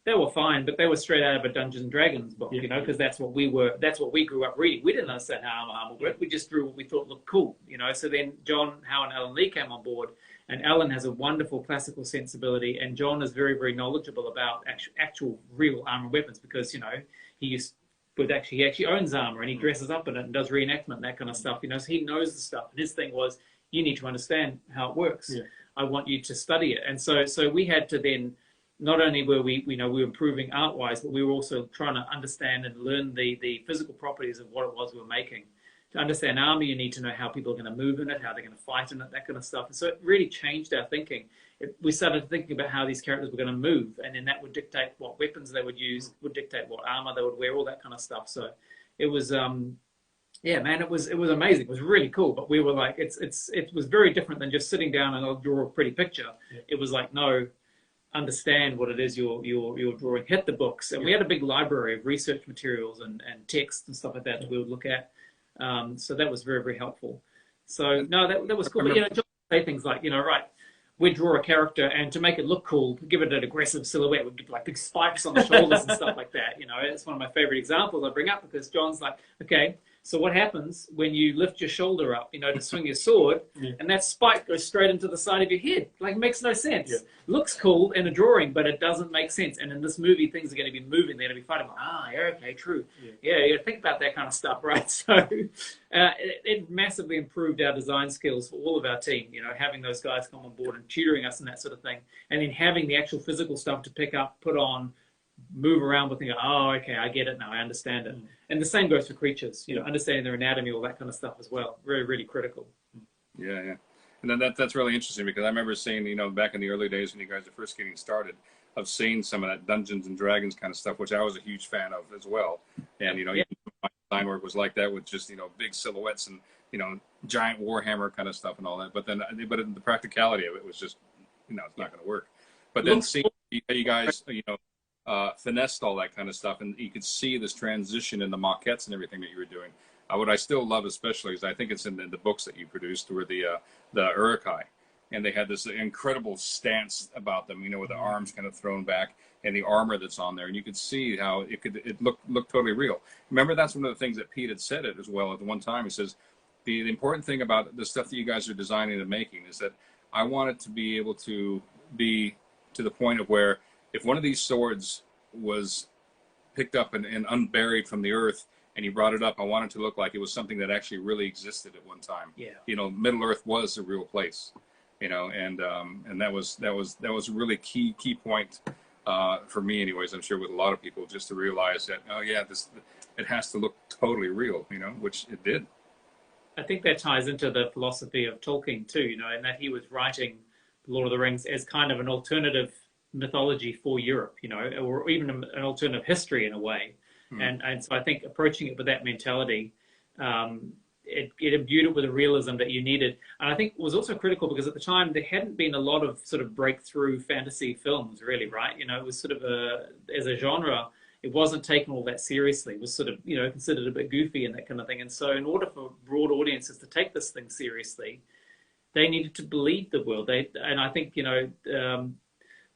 they were fine, but they were straight out of a Dungeons and Dragons book, you know, because that's what we grew up reading. We didn't understand how armor worked. We just drew what we thought looked cool, you know. So then John Howe and Alan Lee came on board, and Alan has a wonderful classical sensibility, and John is very, very knowledgeable about actual real armor weapons, because, you know, he used actually, he actually owns armor and he dresses up in it and does reenactment and that kind of stuff, you know, so he knows the stuff. And his thing was, you need to understand how it works. Yeah. I want you to study it. And so we had to then, not only were we were improving art-wise, but we were also trying to understand and learn the physical properties of what it was we were making. To understand armor, you need to know how people are going to move in it, how they're going to fight in it, that kind of stuff. And so it really changed our thinking. We started thinking about how these characters were going to move, and then that would dictate what weapons they would use, would dictate what armor they would wear, all that kind of stuff. So it was, yeah, man, it was amazing. It was really cool. But we were like, it was very different than just sitting down and I'll draw a pretty picture. Yeah. It was like, no, understand what it is you're drawing. Hit the books, and we had a big library of research materials and texts and stuff like that we would look at. So that was very, very helpful. So no, that was cool. But, you know, John would say things like, you know, right, we draw a character, and to make it look cool, give it an aggressive silhouette, we'd give like big spikes on the shoulders and stuff like that. You know, it's one of my favorite examples I bring up, because John's like, okay, so what happens when you lift your shoulder up, you know, to swing your sword, and that spike goes straight into the side of your head? Like, it makes no sense. Yeah. Looks cool in a drawing, but it doesn't make sense. And in this movie, things are going to be moving. They're going to be fighting. Yeah, okay, true. Yeah, you got to think about that kind of stuff, right? So it massively improved our design skills for all of our team, you know, having those guys come on board and tutoring us and that sort of thing. And then having the actual physical stuff to pick up, put on, move around with, and go, oh, okay, I get it now, I understand it. And the same goes for creatures, you know, understanding their anatomy, all that kind of stuff as well. Really, really critical. Yeah, yeah. And then that's really interesting, because I remember seeing, you know, back in the early days when you guys are first getting started, of seeing some of that Dungeons and Dragons kind of stuff, which I was a huge fan of as well. And, you know, my design work was like that, with just, you know, big silhouettes and, you know, giant Warhammer kind of stuff and all that. But then, but the practicality of it was just, you know, it's not going to work. But then seeing you guys, you know, finessed all that kind of stuff, and you could see this transition in the maquettes and everything that you were doing. What I still love especially is, I think it's in the books that you produced, were the Urukai, and they had this incredible stance about them, you know, with the arms kind of thrown back and the armor that's on there, and you could see how it looked totally real. Remember, that's one of the things that Pete had said it as well at one time. He says the important thing about the stuff that you guys are designing and making is that I want it to be able to be to the point of where, if one of these swords was picked up and unburied from the earth, and you brought it up, I want it to look like it was something that actually really existed at one time. Yeah. You know, Middle Earth was a real place, you know, and that was a really key point for me, anyways. I'm sure with a lot of people, just to realize that, oh yeah, it has to look totally real, you know, which it did. I think that ties into the philosophy of Tolkien too, you know, and that he was writing Lord of the Rings as kind of an alternative mythology for Europe, you know, or even an alternative history in a way. And so I think approaching it with that mentality, it imbued it with a realism that you needed. And I think it was also critical because at the time there hadn't been a lot of sort of breakthrough fantasy films, really, right? You know, it was sort of as a genre, it wasn't taken all that seriously. It was sort of, you know, considered a bit goofy and that kind of thing. And so in order for broad audiences to take this thing seriously, they needed to believe the world. And I think, you know,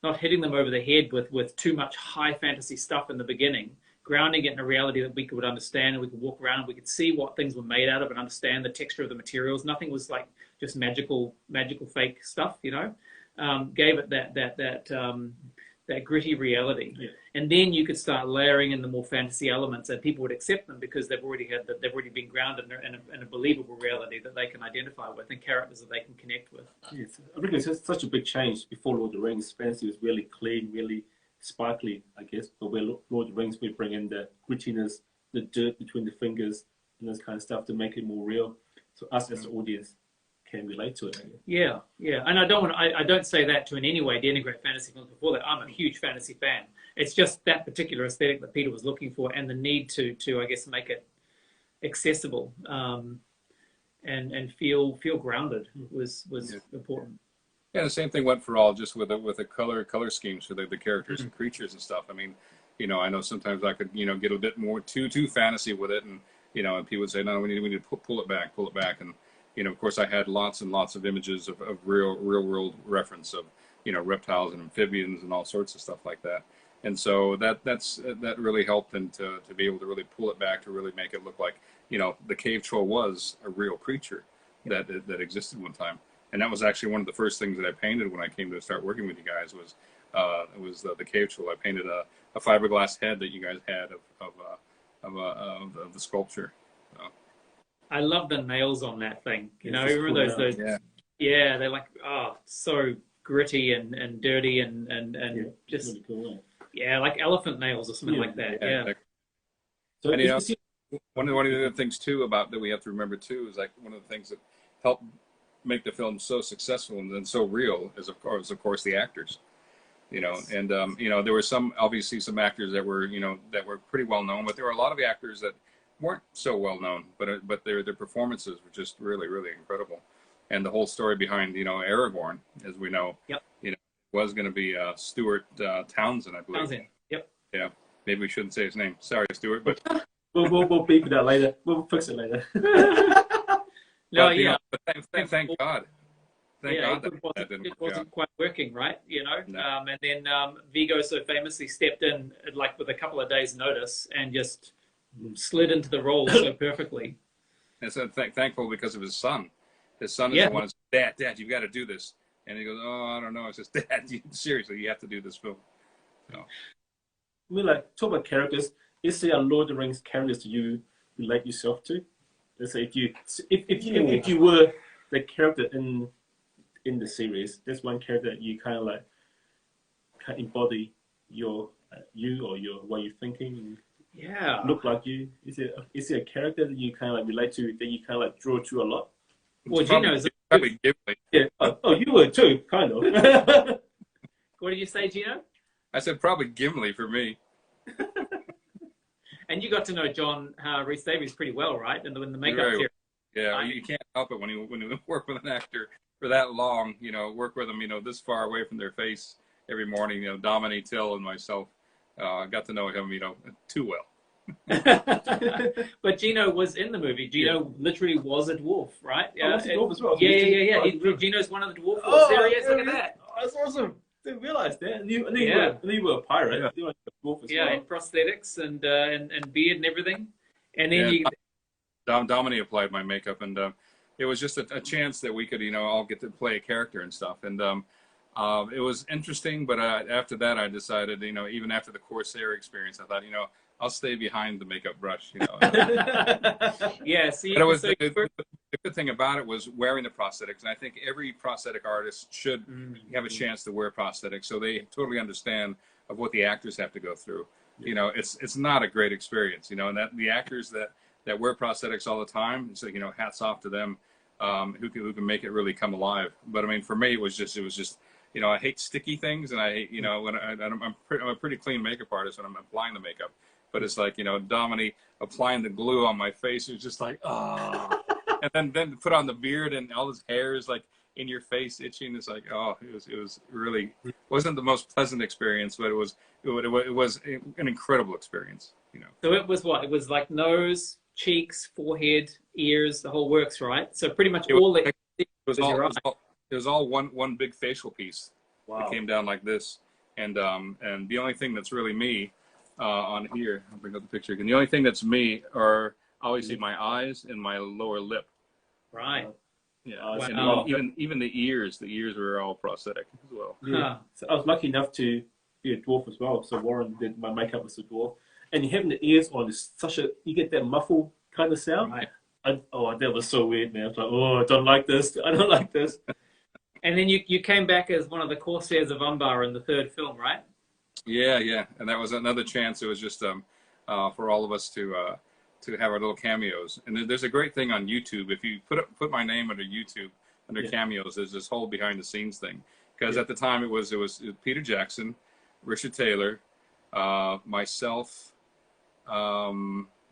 not hitting them over the head with too much high fantasy stuff in the beginning, grounding it in a reality that we could understand, and we could walk around and we could see what things were made out of and understand the texture of the materials. Nothing was like just magical fake stuff, you know. Gave it that gritty reality. Yeah. And then you could start layering in the more fantasy elements, and people would accept them because they've already been grounded in a believable reality that they can identify with, and characters that they can connect with. Yes. I think it's such a big change. Before Lord of the Rings, fantasy was really clean, really sparkly, I guess. But where Lord of the Rings, we bring in the grittiness, the dirt between the fingers, and this kind of stuff to make it more real. So us as the audience can relate to it. Yeah, yeah. And I don't say that to in any way denigrate fantasy films before that. I'm a huge fantasy fan. It's just that particular aesthetic that Peter was looking for, and the need to I guess make it accessible and feel grounded was important. Yeah, the same thing went for all, just with the color schemes for the characters and creatures and stuff. I mean, you know, I know sometimes I could, you know, get a bit more too fantasy with it, and you know, and people would say, no, we need to pull it back, and you know, of course, I had lots and lots of images of real world reference of, you know, reptiles and amphibians and all sorts of stuff like that. And so that really helped, and to be able to really pull it back, to really make it look like, you know, the cave troll was a real creature that existed one time. And that was actually one of the first things that I painted when I came to start working with you guys was the cave troll. I painted a fiberglass head that you guys had of the sculpture. So. I love the nails on that thing. You know, It's just remember cool those? Yeah. Yeah, they're like so gritty and dirty and yeah, just really cool. yeah, like elephant nails or something Yeah. like that. Yeah, Yeah. exactly. So And you know, you see, one of the other things too about that we have to remember too is like one of the things that helped make the film so successful and then so real is of course the actors. You know, and you know, there were obviously some actors that were pretty well known, but there were a lot of actors that weren't so well known, but their performances were just really incredible, and the whole story behind Aragorn, as we know, Yep. you know, was going to be Stuart Townsend, I believe. Townsend. Yep. Yeah, maybe we shouldn't say his name. Sorry, Stuart, but we'll beep it out later. We'll fix it later. No, but, yeah. but thank God. Thank God that didn't it work wasn't out. quite working, right? You know, No. and then Vigo so famously stepped in like with a couple of days' notice and just slid into the role so perfectly. And so thankful because of his son. His son is Yeah. the one that's, Dad, you've got to do this. And he goes, oh, I don't know. I says, Dad, seriously, you have to do this film. So. I mean, like, talk about characters. Is there a Lord of the Rings characters you relate yourself to? Let's say if you were the character in the series, there's one character that you kind of like embody you or your way you're thinking and Yeah. look like you. Is there a character that you kind of like relate to that you kind of like draw to a lot? Well, Probably- Gino's. probably Ghibli. Yeah. Oh, you were too, kind of. What did you say, Gino? I said probably Gimli for me. And you got to know John Rhys Davies pretty well, right? In the makeup Very well. series. Yeah, you can't help it when you work with an actor for that long. You know, work with them, this far away from their face every morning. Dominique Till and myself got to know him, too well. But Gino was in the movie. Gino literally was a dwarf, right? Oh, was a dwarf as well. Yeah. Oh, Gino's one of the dwarf. Oh, There he is. Look at yeah. that. Oh, that's awesome. Didn't realize that. I knew Yeah. you were a pirate. Yeah. I knew you were a dwarf as Yeah, well. and prosthetics and beard and everything. And then Yeah. Dominique applied my makeup, and it was just a chance that we could, all get to play a character and stuff. And it was interesting, but after that, I decided, even after the Corsair experience, I thought, I'll stay behind the makeup brush. yeah. See, But it was so the good thing about it was wearing the prosthetics, and I think every prosthetic artist should have a chance to wear prosthetics, so they totally understand of what the actors have to go through. It's not a great experience, and that the actors that wear prosthetics all the time, so hats off to them, who can make it really come alive. But I mean, for me, it was just I hate sticky things, and I hate when I'm a pretty clean makeup artist when I'm applying the makeup. But it's like, Dominique applying the glue on my face. It was just like, oh. And then put on the beard and all his hair is like in your face itching. It's like, oh, it was really, wasn't the most pleasant experience, but it was an incredible experience, So it was what? It was like nose, cheeks, forehead, ears, the whole works, right? So pretty much It all was- the It was your eye. it was all one big facial piece. Wow. It came down like this. And the only thing that's really me on here, I'll bring up the picture again. The only thing that's me are obviously my eyes and my lower lip. Right. Yeah, Wow. and even the ears were all prosthetic as well. Yeah. Huh. So I was lucky enough to be a dwarf as well. So Warren did my makeup as a dwarf. And having the ears on is you get that muffled kind of sound. Right. That was so weird, man. I was like, I don't like this. I don't like this. And then you came back as one of the Corsairs of Umbar in the third film, right? Yeah, and that was another chance. It was just for all of us to have our little cameos. And there's a great thing on YouTube. If you put my name under YouTube under cameos, there's this whole behind the scenes thing. Because at the time it was Peter Jackson, Richard Taylor, myself,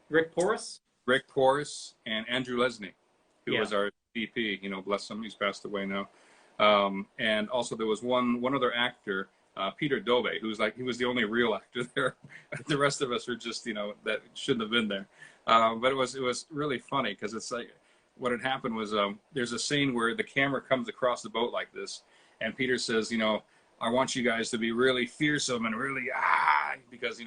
Rick Porras. Rick Porras, and Andrew Lesney, who Yeah. was our DP. Bless him, he's passed away now. And also there was one other actor, Peter Dove, he was the only real actor there. The rest of us were just, that shouldn't have been there. But it was really funny because it's like what had happened was there's a scene where the camera comes across the boat like this, and Peter says, I want you guys to be really fearsome and really because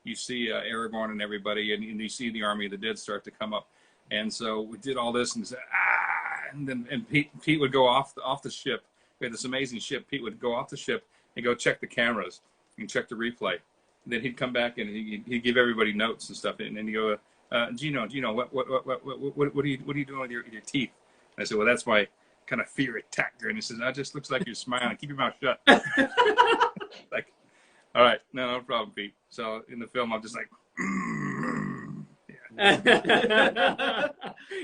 you see Aragorn and everybody, and you see the army of the dead start to come up. And so we did all this and said, and Pete would go off the ship. We had this amazing ship. Pete would go off the ship and go check the cameras and check the replay. then he'd come back and he'd give everybody notes and stuff, and then he'd go, Gino, what are you doing with your teeth? And I said, well, that's my kind of fear attacker. And he says, that just looks like you're smiling. Keep your mouth shut. Like, all right, no problem, Pete. So in the film, I'm just like, yeah.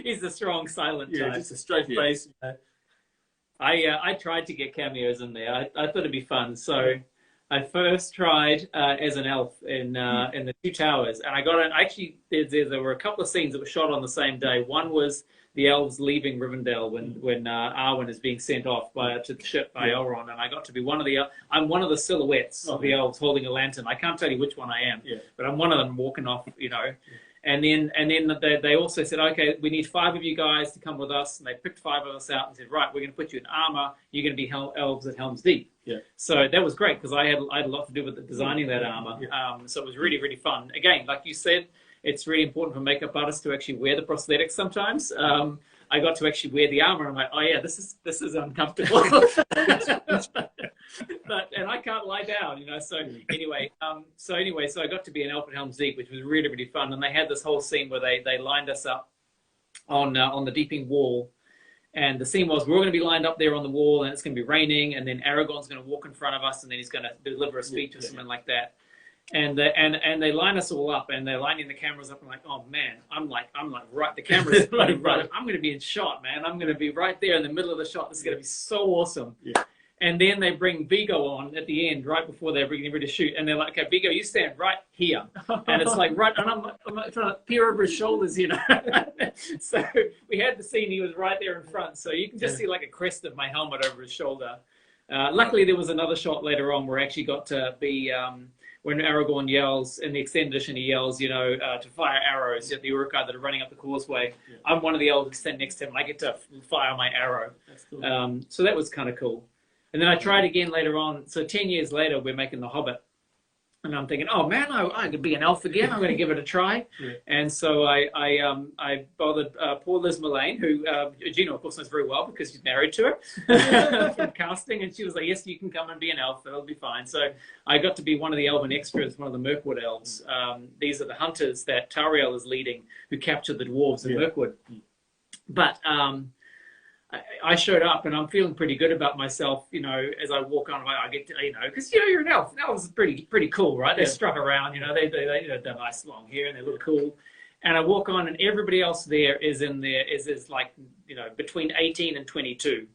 He's a strong, silent type. Yeah, just a straight face. I tried to get cameos in there. I thought it'd be fun. So I first tried as an elf in the Two Towers, and I got it. Actually, there were a couple of scenes that were shot on the same day. One was the elves leaving Rivendell when Arwen is being sent off to the ship by Elrond, and I got to be one of the. I'm one of the silhouettes of the elves holding a lantern. I can't tell you which one I am, but I'm one of them walking off. You know. And then they also said, okay, we need 5 of you guys to come with us. And they picked 5 of us out and said, right, we're going to put you in armor. You're going to be elves at Helm's Deep. Yeah. So that was great because I had a lot to do with designing that armor. Yeah. So it was really, really fun. Again, like you said, it's really important for makeup artists to actually wear the prosthetics sometimes. I got to actually wear the armor. I'm like, oh yeah, this is uncomfortable. And I can't lie down, you know. So anyway, so I got to be an elf at Helm's Deep, which was really, really fun. And they had this whole scene where they lined us up on the Deeping Wall, and the scene was we're all going to be lined up there on the wall, and it's going to be raining, and then Aragorn's going to walk in front of us, and then he's going to deliver a speech or something like that. And they line us all up, and they're lining the cameras up. I'm like, oh man, I'm like right. The camera's right. I'm going to be in shot, man. I'm going to be right there in the middle of the shot. This is going to be so awesome. Yeah. And then they bring Viggo on at the end, right before they're getting ready to shoot. And they're like, okay, Viggo, you stand right here. And it's like, right. And I'm trying to peer over his shoulders, you know. So we had the scene. He was right there in front. So you can just see like a crest of my helmet over his shoulder. Luckily, there was another shot later on where I actually got to be, when Aragorn yells, in the extended edition, he yells, you know, to fire arrows at the Uruk-hai that are running up the causeway. Yeah. I'm one of the elves standing next to him, and I get to fire my arrow. That's cool. So that was kind of cool. And then I tried again later on. So 10 years later, we're making The Hobbit. And I'm thinking, oh man, I could be an elf again. I'm going to give it a try. Yeah. And so I bothered poor Liz Mullane, who Gino, of course, knows very well because she's married to her from casting. And she was like, yes, you can come and be an elf. That'll be fine. So I got to be one of the elven extras, one of the Mirkwood elves. These are the hunters that Tauriel is leading who captured the dwarves in Mirkwood. But I showed up, and I'm feeling pretty good about myself, you know, as I walk on. I get to, you know, because, you know, you're an elf. Elves are pretty cool, right? They strut around, you know, they you know, they're nice long hair, and they look cool. And I walk on, and everybody else there is like, you know, between 18 and 22.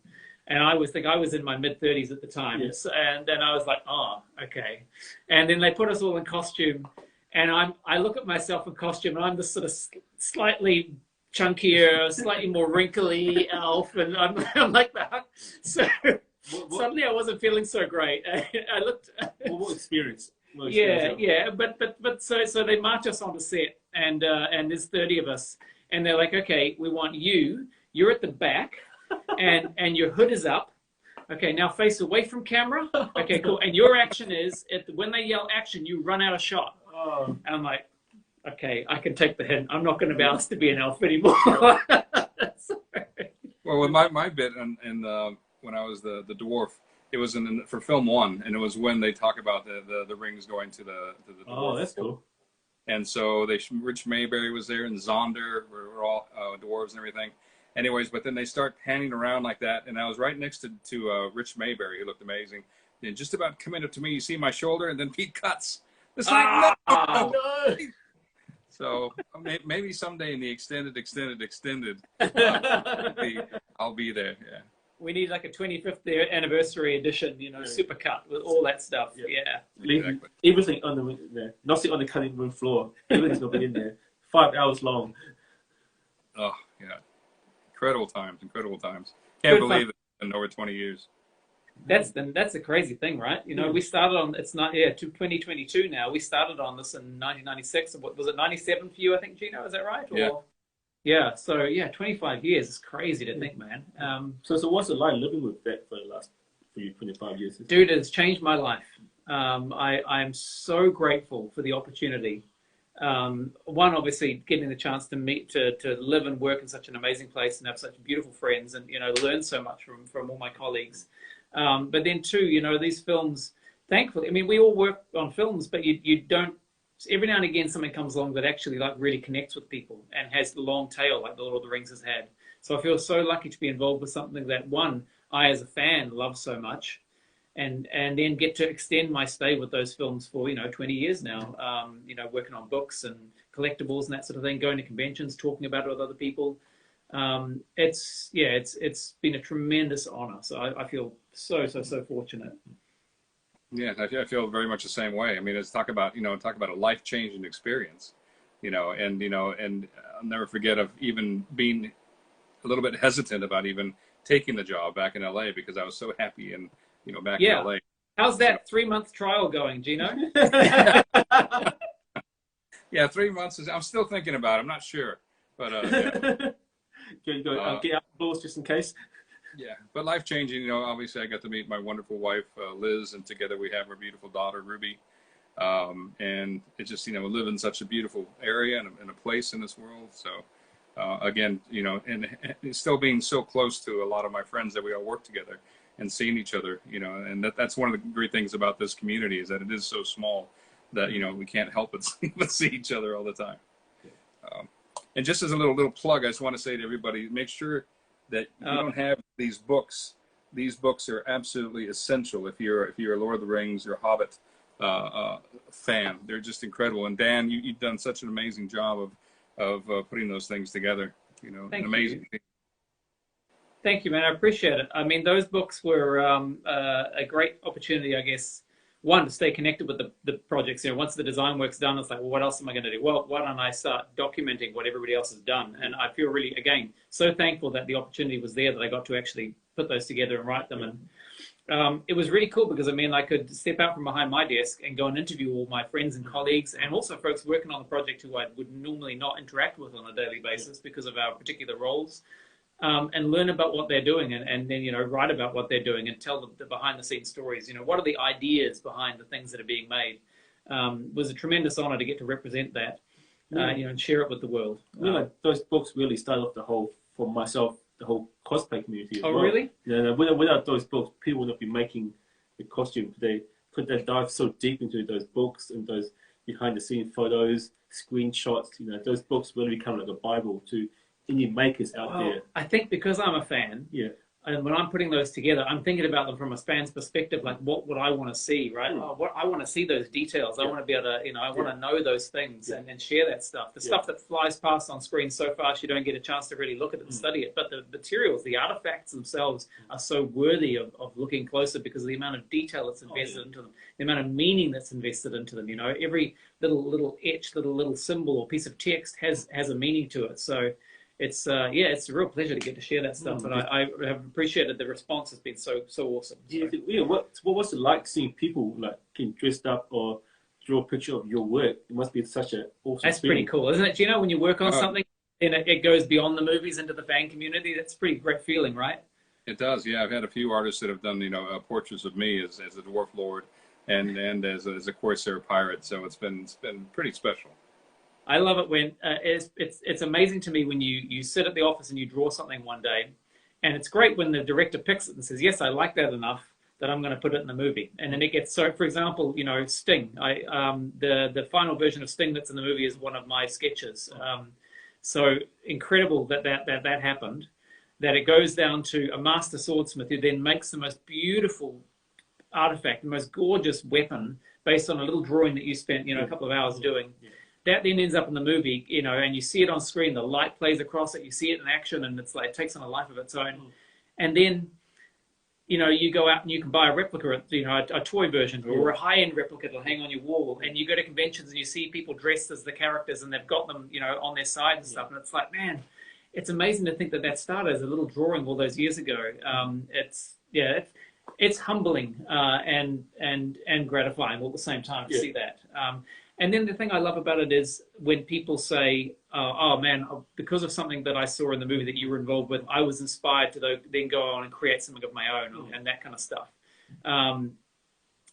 And I was in my mid-30s at the time. Yes. And then I was like, oh, okay. And then they put us all in costume, and I look at myself in costume, and I'm this sort of slightly chunkier, slightly more wrinkly elf, and I'm like that. So suddenly I wasn't feeling so great. I looked. Well, what experience? Yeah. But so they march us onto set, and there's 30 of us, and they're like, okay, we want you. You're at the back, and your hood is up. Okay, now face away from camera. Okay, cool. And your action is when they yell action, you run out of shot. Oh. And I'm like, okay, I can take the hint. I'm not going to be asked to be an elf anymore. Well, with my bit in when I was the dwarf, it was for film 1, and it was when they talk about the rings going to the dwarf. Oh, that's cool. And so Rich Mayberry was there, and Zonder were all dwarves and everything. Anyways, but then they start panning around like that, and I was right next to Rich Mayberry, who looked amazing. And just about coming up to me, you see my shoulder, and then Pete cuts. It's like, no! So maybe someday in the extended, I'll be there. Yeah. We need like a 25th anniversary edition, you know, super cut with all that stuff. Yeah. Exactly. Everything on there, nothing on the cutting room floor. Everything's gonna be in there. 5 hours long. Oh yeah, incredible times. Can't believe it's been over 20 years. That's a crazy thing, right? You know, we started on, it's not, to 2022 now. We started on this in 1996. Was it 97 for you, I think, Gino? Is that right? Yeah. So, 25 years is crazy to think, man. So what's it like living with that for you 25 years? Dude, it's changed my life. I'm so grateful for the opportunity. One, obviously, getting the chance to live and work in such an amazing place and have such beautiful friends and, you know, learn so much from all my colleagues. But then 2, you know, these films thankfully, I mean, we all work on films, but you don't. Every now and again, something comes along that actually like really connects with people and has the long tail like the Lord of the Rings has had. So I feel so lucky to be involved with something that one, I as a fan love so much, and then get to extend my stay with those films for 20 years now. Working on books and collectibles and that sort of thing, going to conventions, talking about it with other people. It's been a tremendous honor. So I feel so fortunate. Yeah, I feel very much the same way. I mean, it's talk about a life-changing experience, and I'll never forget of even being a little bit hesitant about even taking the job back in LA because I was so happy and back in LA. How's that 3-month trial going, Gino? Yeah, 3 months I'm still thinking about it. I'm not sure, but Get out the doors just in case. Yeah, but life-changing, obviously I got to meet my wonderful wife, Liz, and together we have our beautiful daughter, Ruby. And it just, we live in such a beautiful area and a place in this world. So, again, and still being so close to a lot of my friends that we all work together and seeing each other, and that's one of the great things about this community is that it is so small that, we can't help but see each other all the time. And just as a little plug, I just want to say to everybody, make sure that you don't have these books. These books are absolutely essential if you're a Lord of the Rings or Hobbit fan. They're just incredible. And Dan, you've done such an amazing job of putting those things together. Thank amazing. you. Thank you, man. I appreciate it. I mean, those books were a great opportunity, I guess. One, to stay connected with the projects. Once the design work's done, it's like, well, what else am I going to do? Well, why don't I start documenting what everybody else has done? And I feel really, again, so thankful that the opportunity was there that I got to actually put those together and write them. And it was really cool because, I could step out from behind my desk and go and interview all my friends and colleagues and also folks working on the project who I would normally not interact with on a daily basis because of our particular roles. And learn about what they're doing and then, write about what they're doing and tell the behind-the-scenes stories. What are the ideas behind the things that are being made? Was a tremendous honor to get to represent that, and share it with the world. Those books really started off for myself, the whole cosplay community as well. Really? Yeah, without those books, people would not be making the costume. They dive so deep into those books and those behind-the-scenes photos, screenshots. Those books really become like a Bible to indie makers out there. I think because I'm a fan, and when I'm putting those together, I'm thinking about them from a fan's perspective, like what would I want to see, right? What I want to see those details. I want to be able to, I want to know those things and share that stuff. The stuff that flies past on screen so fast, you don't get a chance to really look at it and study it. But the materials, the artifacts themselves are so worthy of looking closer because of the amount of detail that's invested into them, the amount of meaning that's invested into them. Every little etch, little symbol or piece of text has a meaning to it. So it's it's a real pleasure to get to share that stuff, and I have appreciated the response has been so awesome. What was it like seeing people like getting dressed up or draw a picture of your work? It must be such an awesome. That's pretty cool, isn't it? When you work on something and it goes beyond the movies into the fan community, that's a pretty great feeling, right? It does, yeah. I've had a few artists that have done portraits of me as a dwarf lord and as a Corsair pirate, so it's been pretty special. I love it when it's amazing to me when you sit at the office and you draw something one day, and it's great when the director picks it and says, yes, I like that enough that I'm going to put it in the movie. And then it gets, so for example, Sting, the final version of Sting that's in the movie is one of my sketches. So incredible that happened, that it goes down to a master swordsmith who then makes the most beautiful artifact, the most gorgeous weapon based on a little drawing that you spent, a couple of hours doing. That then ends up in the movie, and you see it on screen, the light plays across it, you see it in action, and it's like, it takes on a life of its own. And then, you go out and you can buy a replica, a toy version or a high-end replica to hang on your wall. And you go to conventions and you see people dressed as the characters and they've got them, on their side and stuff. And it's like, man, it's amazing to think that started as a little drawing all those years ago. It's humbling and gratifying all at the same time to see that. And then the thing I love about it is when people say, oh man, because of something that I saw in the movie that you were involved with, I was inspired to then go on and create something of my own and that kind of stuff.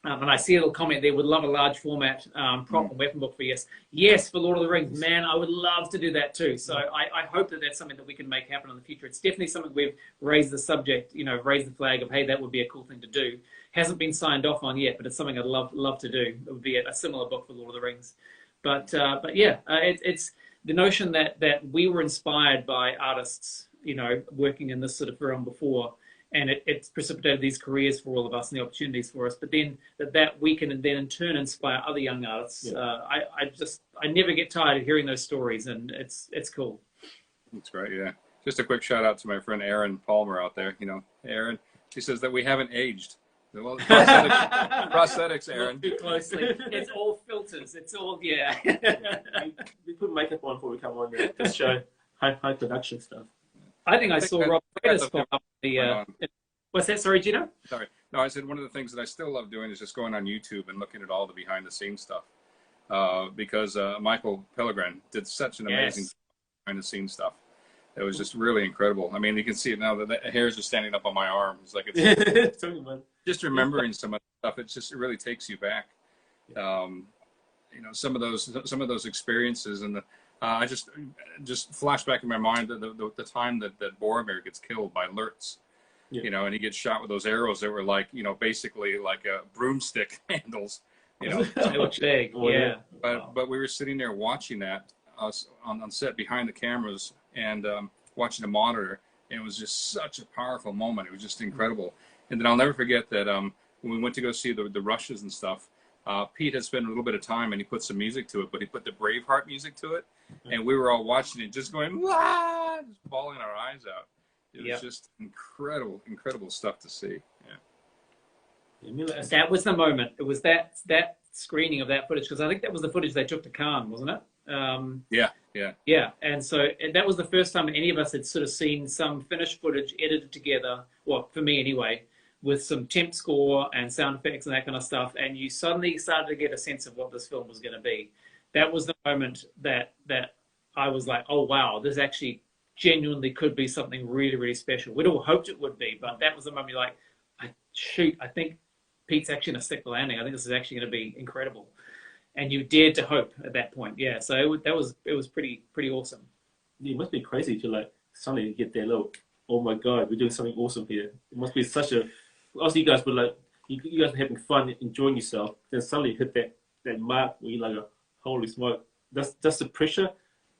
And I see a little comment there, would love a large format prop and weapon book for yes. Yes, for Lord of the Rings. Man, I would love to do that too. So I hope that that's something that we can make happen in the future. It's definitely something we've raised the subject, raised the flag of, hey, that would be a cool thing to do. Hasn't been signed off on yet, but it's something I'd love to do. It would be a similar book for Lord of the Rings. But yeah, it's the notion that we were inspired by artists, working in this sort of realm before, and it's precipitated these careers for all of us and the opportunities for us. But then that we can then in turn inspire other young artists. Yeah. I never get tired of hearing those stories, and it's cool. That's great. Yeah. Just a quick shout out to my friend Aaron Palmer out there. Aaron, she says that we haven't aged. Well, prosthetics, Aaron. Not too closely. It's all filters. It's all, yeah. We put makeup on before we come on there to show high production stuff. I think I saw Rob Freders pop up the. What's that? Sorry, Gino? Sorry. No, I said one of the things that I still love doing is just going on YouTube and looking at all the behind the scenes stuff. Because Michael Pellegrin did such an amazing behind the scenes stuff. It was just really incredible. I mean, you can see it now that the hairs are standing up on my arm. It's like it's just remembering some of the stuff. It really takes you back. Some of those experiences, and I just flash back in my mind the time that Boromir gets killed by Lurtz. Yeah. And he gets shot with those arrows that were like, basically like broomstick handles. They look big. Yeah. But we were sitting there watching that us on set behind the cameras and watching the monitor, and it was just such a powerful moment. It was just incredible. And then I'll never forget that when we went to go see the rushes and stuff, Pete had spent a little bit of time and he put some music to it, but he put the Braveheart music to it, and we were all watching it just going, "Wah!" just bawling our eyes out. It was just incredible stuff to see. Yeah. That was the moment. It was that screening of that footage, because I think that was the footage they took to Cannes, wasn't it? Yeah. And so that was the first time any of us had sort of seen some finished footage edited together, well, for me anyway, with some temp score and sound effects and that kind of stuff. And you suddenly started to get a sense of what this film was going to be. That was the moment that I was like, oh, wow, this actually genuinely could be something really, really special. We'd all hoped it would be, but that was the moment you're like, I think Pete's actually going to stick the landing. I think this is actually going to be incredible. And you dared to hope at that point. Yeah, so it was pretty awesome. It must be crazy to suddenly get that look. Oh my God, we're doing something awesome here. It must be such a. Obviously, you guys were you guys were having fun, enjoying yourself. Then suddenly hit that mark where you're like, holy smoke! Does the pressure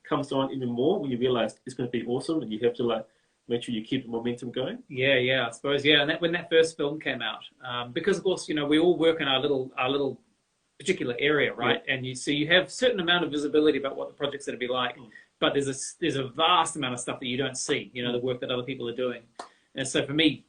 comes on even more when you realize it's going to be awesome, and you have to make sure you keep the momentum going. Yeah, I suppose. Yeah, and when that first film came out, because of course we all work in our little particular area, right? Yeah. And you have a certain amount of visibility about what the project's going to be like, but there's a vast amount of stuff that you don't see, the work that other people are doing. And so for me,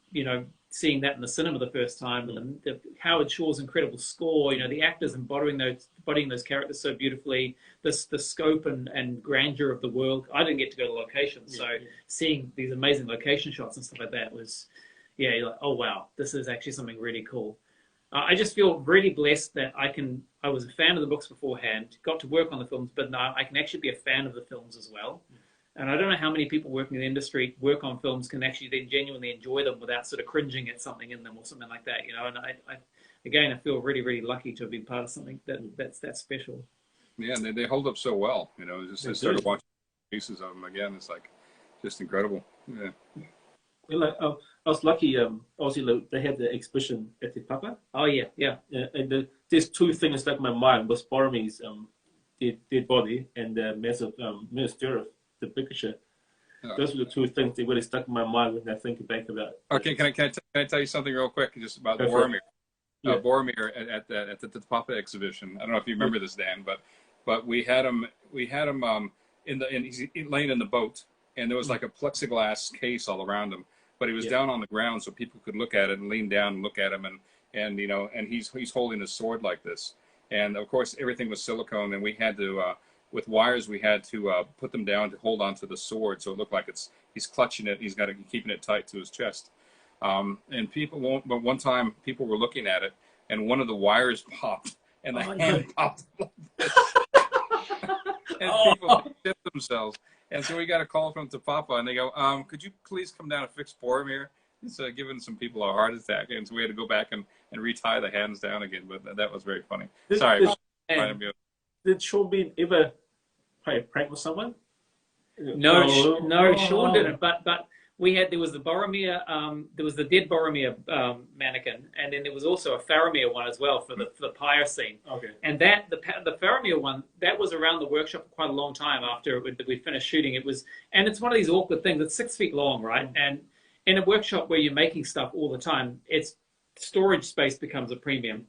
seeing that in the cinema the first time, and the Howard Shore's incredible score, the actors embodying those characters so beautifully, the scope and grandeur of the world. I didn't get to go to locations, so seeing these amazing location shots and stuff like that was, you're like, oh wow, this is actually something really cool. I just feel really blessed that I was a fan of the books beforehand, got to work on the films, but now I can actually be a fan of the films as well. And I don't know how many people working in the industry work on films can actually then genuinely enjoy them without sort of cringing at something in them or something like that, And I feel really, really lucky to have been part of something that's that special. Yeah, and they hold up so well, just started watching pieces of them again. It's just incredible. Yeah. Well, I was lucky. Obviously, they had the exhibition at Te Papa. Oh yeah. And there's two things stuck in my mind: was Boromir's dead body and the massive Minister of the picture. Those were the two things that really stuck in my mind when I think back about. Okay, can I tell you something real quick just about Boromir? Boromir at the Te Papa exhibition. I don't know if you remember this, Dan, but we had him he's laying in the boat, and there was like a plexiglass case all around him. But he was down on the ground so people could look at it and lean down and look at him, and he's holding his sword like this. And of course everything was silicone, and we had to with wires we had to put them down to hold onto the sword so it looked like he's clutching it. He's keeping it tight to his chest. And but one time people were looking at it, and one of the wires popped, and the hand popped like this. And people shit themselves. And so we got a call from Te Papa, and they go, could you please come down and fix Boromir? It's giving some people a heart attack. And so we had to go back and and retie the hands down again. But that was very funny. Did, Sorry. did Sean Bean ever play a prank with someone? No, Oh. Sean didn't. But there was the Boromir, there was the dead Boromir mannequin, and then there was also a Faramir one as well for the pyre scene. Okay. And the Faramir one, that was around the workshop for quite a long time after we finished shooting. And it's one of these awkward things. It's 6 feet long, right? And in a workshop where you're making stuff all the time, it's storage space becomes a premium.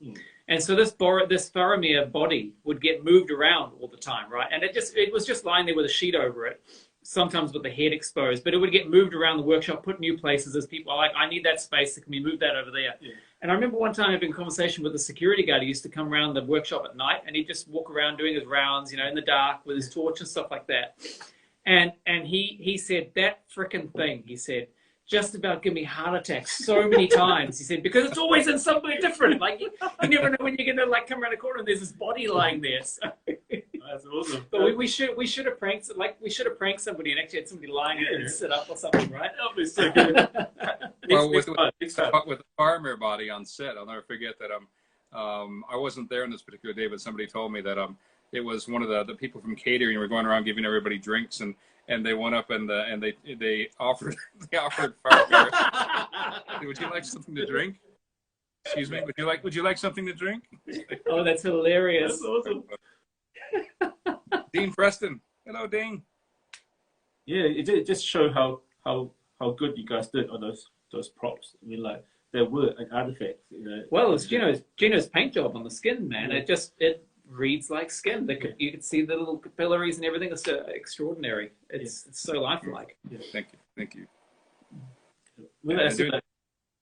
And so this Faramir body would get moved around all the time, right? And it was just lying there with a sheet over it, sometimes with the head exposed, but it would get moved around the workshop, put new places as people are like, I need that space, can we move that over there? Yeah. And I remember one time having a conversation with a security guard who used to come around the workshop at night, and he'd just walk around doing his rounds, in the dark with his torch and stuff like that. And he said, that frickin' thing, he said, just about give me heart attacks so many times. He said, because it's always in somewhere different. Like you never know when you're gonna come around a corner and there's this body lying there. So. That's awesome. But we should have pranked somebody and actually had somebody lying there and sit up or something, right? That'll be so good. Well, with the Faramir body on set, I'll never forget that I wasn't there on this particular day, but somebody told me that it was one of the people from catering were going around giving everybody drinks, and they went up and they offered Faramir. Would you like something to drink? Excuse me. Would you like something to drink? Oh, that's hilarious. That's awesome. Dean Preston. Hello, Dean. Yeah, it just show how good you guys did on those props. I mean, like there were an artifact. Well, it's Gino's paint job on the skin, man. Yeah. It reads like skin. You could see the little capillaries and everything. It's extraordinary. It's so lifelike. Yeah. Thank you. Well,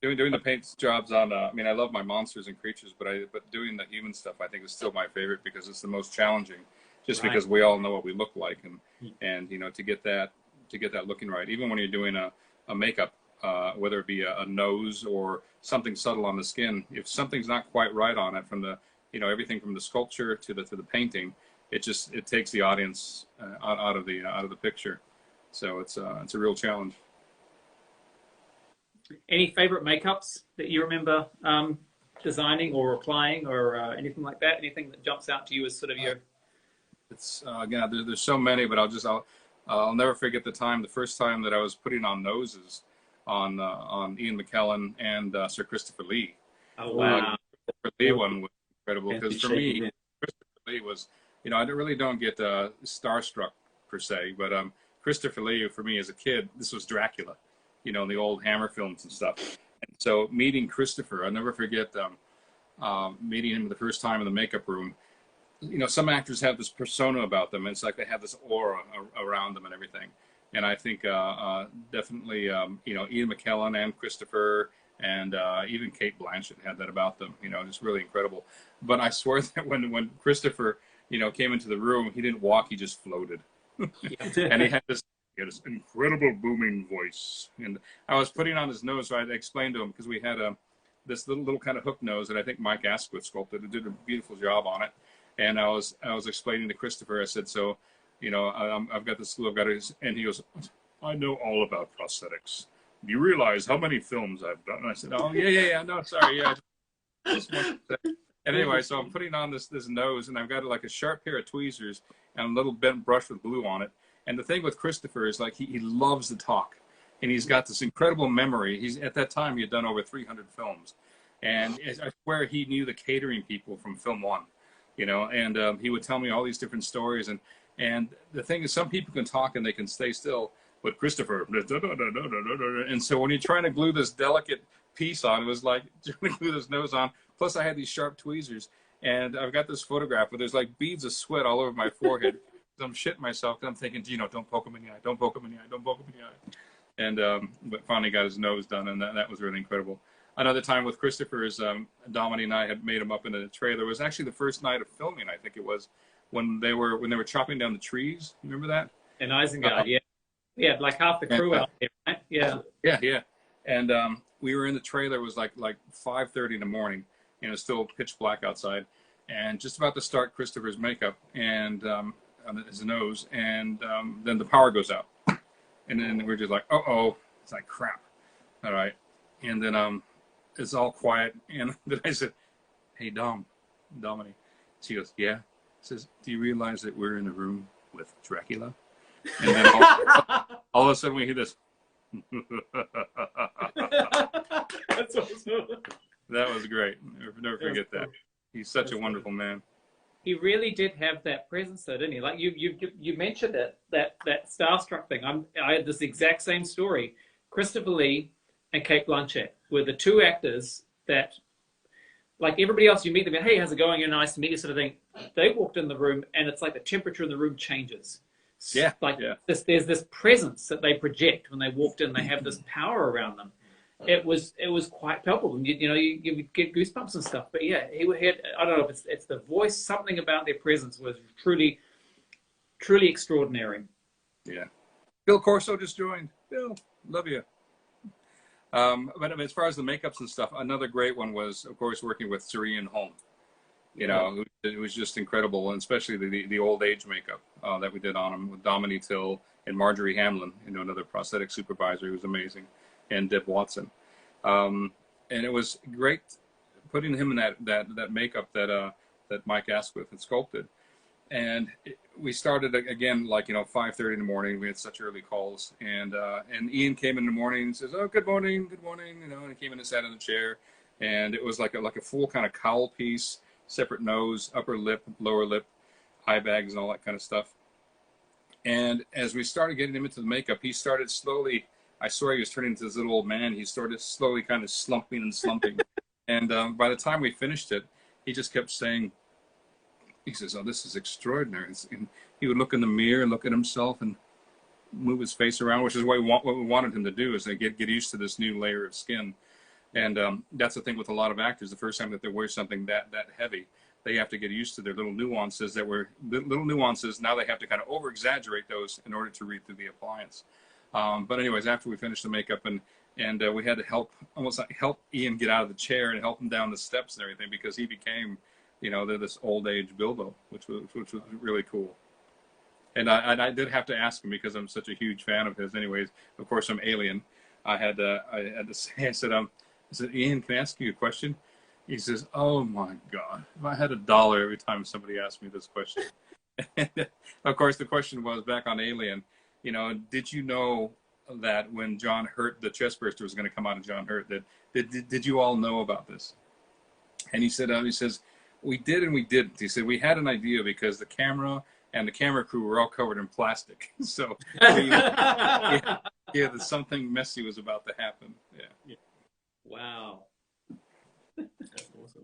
Doing the paint jobs on, I mean, I love my monsters and creatures, but doing the human stuff, I think, is still my favorite because it's the most challenging. Just Right. because we all know what we look like, and to get that looking right, even when you're doing a makeup, whether it be a nose or something subtle on the skin, if something's not quite right on it, from the everything from the sculpture to the painting, it takes the audience out of the picture. So it's a real challenge. Any favorite makeups that you remember designing or applying or anything like that? Anything that jumps out to you as sort of your... It's again, there's so many, but I'll never forget the first time that I was putting on noses on Ian McKellen and Sir Christopher Lee. Oh wow! Christopher Lee one was incredible because for me, Christopher Lee was, I really don't get starstruck per se, but Christopher Lee for me as a kid, this was Dracula, in the old Hammer films and stuff. And so meeting Christopher, I'll never forget meeting him the first time in the makeup room. Some actors have this persona about them. It's like they have this aura around them and everything. And I think definitely, Ian McKellen and Christopher and even Kate Blanchett had that about them. Just really incredible. But I swear that when Christopher, came into the room, he didn't walk; he just floated. And he had this incredible booming voice. And I was putting on his nose, so I explained to him because we had this little kind of hook nose that I think Mike Asquith sculpted and did a beautiful job on it. And I was explaining to Christopher, I said, so, I've got this glue, and he goes, I know all about prosthetics. Do you realize how many films I've done? And I said, oh, yeah, no, sorry, yeah. And anyway, so I'm putting on this nose, and I've got like a sharp pair of tweezers and a little bent brush with glue on it. And the thing with Christopher is like he loves to talk, and he's got this incredible memory. At that time, he had done over 300 films. And I swear he knew the catering people from film one. And he would tell me all these different stories. And the thing is, some people can talk and they can stay still, but Christopher, and so when you're trying to glue this delicate piece on, it was like trying to glue this nose on. Plus I had these sharp tweezers, and I've got this photograph where there's like beads of sweat all over my forehead. I'm shitting myself because I'm thinking, Gino, don't poke him in the eye, don't poke him in the eye, don't poke him in the eye. And but finally got his nose done, and that was really incredible. Another time with Christopher is Dominique and I had made him up in a trailer. It was actually the first night of filming, I think it was, when they were chopping down the trees. You remember that? In Isengard, yeah. Yeah, like half the crew out there, right? Yeah. Yeah. And we were in the trailer. It was like 5:30 in the morning, and it was still pitch black outside. And just about to start Christopher's makeup and on his nose, and then the power goes out. And then we're just like, uh-oh. It's like, crap. All right. And then it's all quiet. And then I said, "Hey, Dominic." She goes, "Yeah." Says, "Do you realize that we're in a room with Dracula?" And then all of a sudden we hear this. That's awesome. That was great. Never forget that. He's such a wonderful man. He really did have that presence, though, didn't he? Like you mentioned it, that starstruck thing. I had this exact same story. Christopher Lee and Kate Blanchett were the two actors that, like everybody else, you meet them and, "Hey, how's it going? You're nice to meet you," sort of thing. They walked in the room and it's like the temperature in the room changes. Yeah. Like yeah. there's this presence that they project when they walked in. They have this power around them. It was quite palpable. You would get goosebumps and stuff. But yeah, he had, I don't know if it's the voice, something about their presence was truly extraordinary. Yeah. Bill Corso just joined. Bill, love you. But as far as the makeups and stuff, another great one was, of course, working with Serene Holm. It was just incredible, and especially the old age makeup that we did on him with Dominique Till and Marjorie Hamlin, another prosthetic supervisor who was amazing, and Deb Watson. And it was great putting him in that makeup that Mike Asquith had sculpted. And we started again, like 5:30 in the morning. We had such early calls, and Ian came in the morning and says, "Oh, good morning," and he came in and sat in the chair, and it was like a full kind of cowl piece, separate nose, upper lip, lower lip, eye bags, and all that kind of stuff. And as we started getting him into the makeup, he started slowly. I saw he was turning into this little old man. He started slowly kind of slumping and slumping. And by the time we finished it, he just kept saying, he says, "Oh, this is extraordinary." And he would look in the mirror and look at himself and move his face around, which is what we wanted him to do, is to get used to this new layer of skin. And that's the thing with a lot of actors. The first time that they wear something that heavy, they have to get used to their little nuances Now they have to kind of over-exaggerate those in order to read through the appliance. But anyways, after we finished the makeup and we had to almost help Ian get out of the chair and help him down the steps and everything, because he became, this old age Bilbo, which was really cool. And I did have to ask him, because I'm such a huge fan of his. Anyways, of course, I'm Alien. I had to say, I said, "Ian, can I ask you a question?" He says, "Oh my God, if I had $1 every time somebody asked me this question." And of course, the question was back on Alien. Did you know that when John Hurt, the chest burster, was going to come out of John Hurt, did you all know about this? And he said, "We did and we didn't." He said, "We had an idea because the camera and the camera crew were all covered in plastic." So yeah, that something messy was about to happen. Yeah. Wow. That's awesome.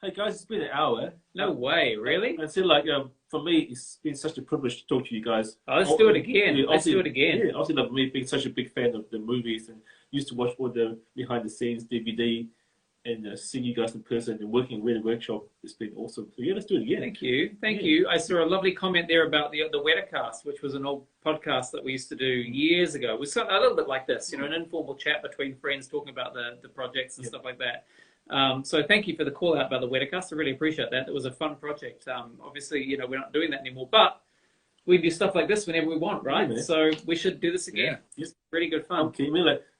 Hey guys, it's been an hour. No way, really? I feel like for me, it's been such a privilege to talk to you guys. Oh, let's do it again. Yeah, let's do it again. Yeah, obviously, like me being such a big fan of the movies and used to watch all the behind the scenes DVD, and seeing you guys in person and working with the workshop, it's been awesome. So yeah, let's do it again. Thank you. I saw a lovely comment there about the Wettercast, which was an old podcast that we used to do years ago. It was a little bit like this, an informal chat between friends talking about the projects and stuff like that. So thank you for the call out about the Wettercast. I really appreciate that. It was a fun project. Obviously, we're not doing that anymore, but we do stuff like this whenever we want, right? Yeah, so we should do this again. Yeah. It's really good fun. Okay,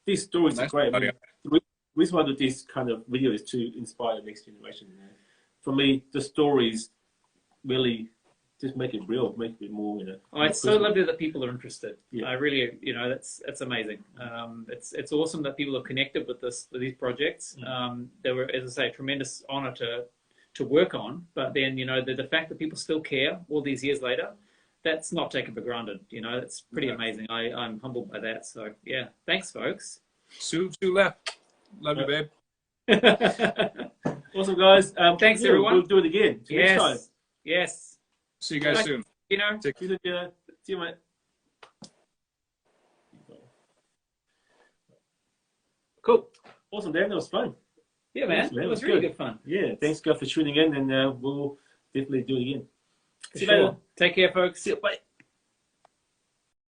these stories are great. The reason why I do this kind of video is to inspire the next generation. For me, the stories really just make it real, make it more. It's so lovely that people are interested. Yeah. I really, that's amazing. It's awesome that people are connected with these projects. They were, as I say, a tremendous honor to work on. But then, the fact that people still care all these years later, that's not taken for granted. It's pretty amazing. I'm humbled by that. So yeah, thanks, folks. Sue left. Love you, babe. Awesome, guys. Thanks, everyone. We'll do it again. Yes. Next time. Yes. See you guys soon. See you, mate. Cool. Awesome, Dan. That was fun. Yeah, man. Awesome, it was really good fun. Yeah. Thanks, guys, for tuning in, and we'll definitely do it again. See you later. Take care, folks. See you. Bye.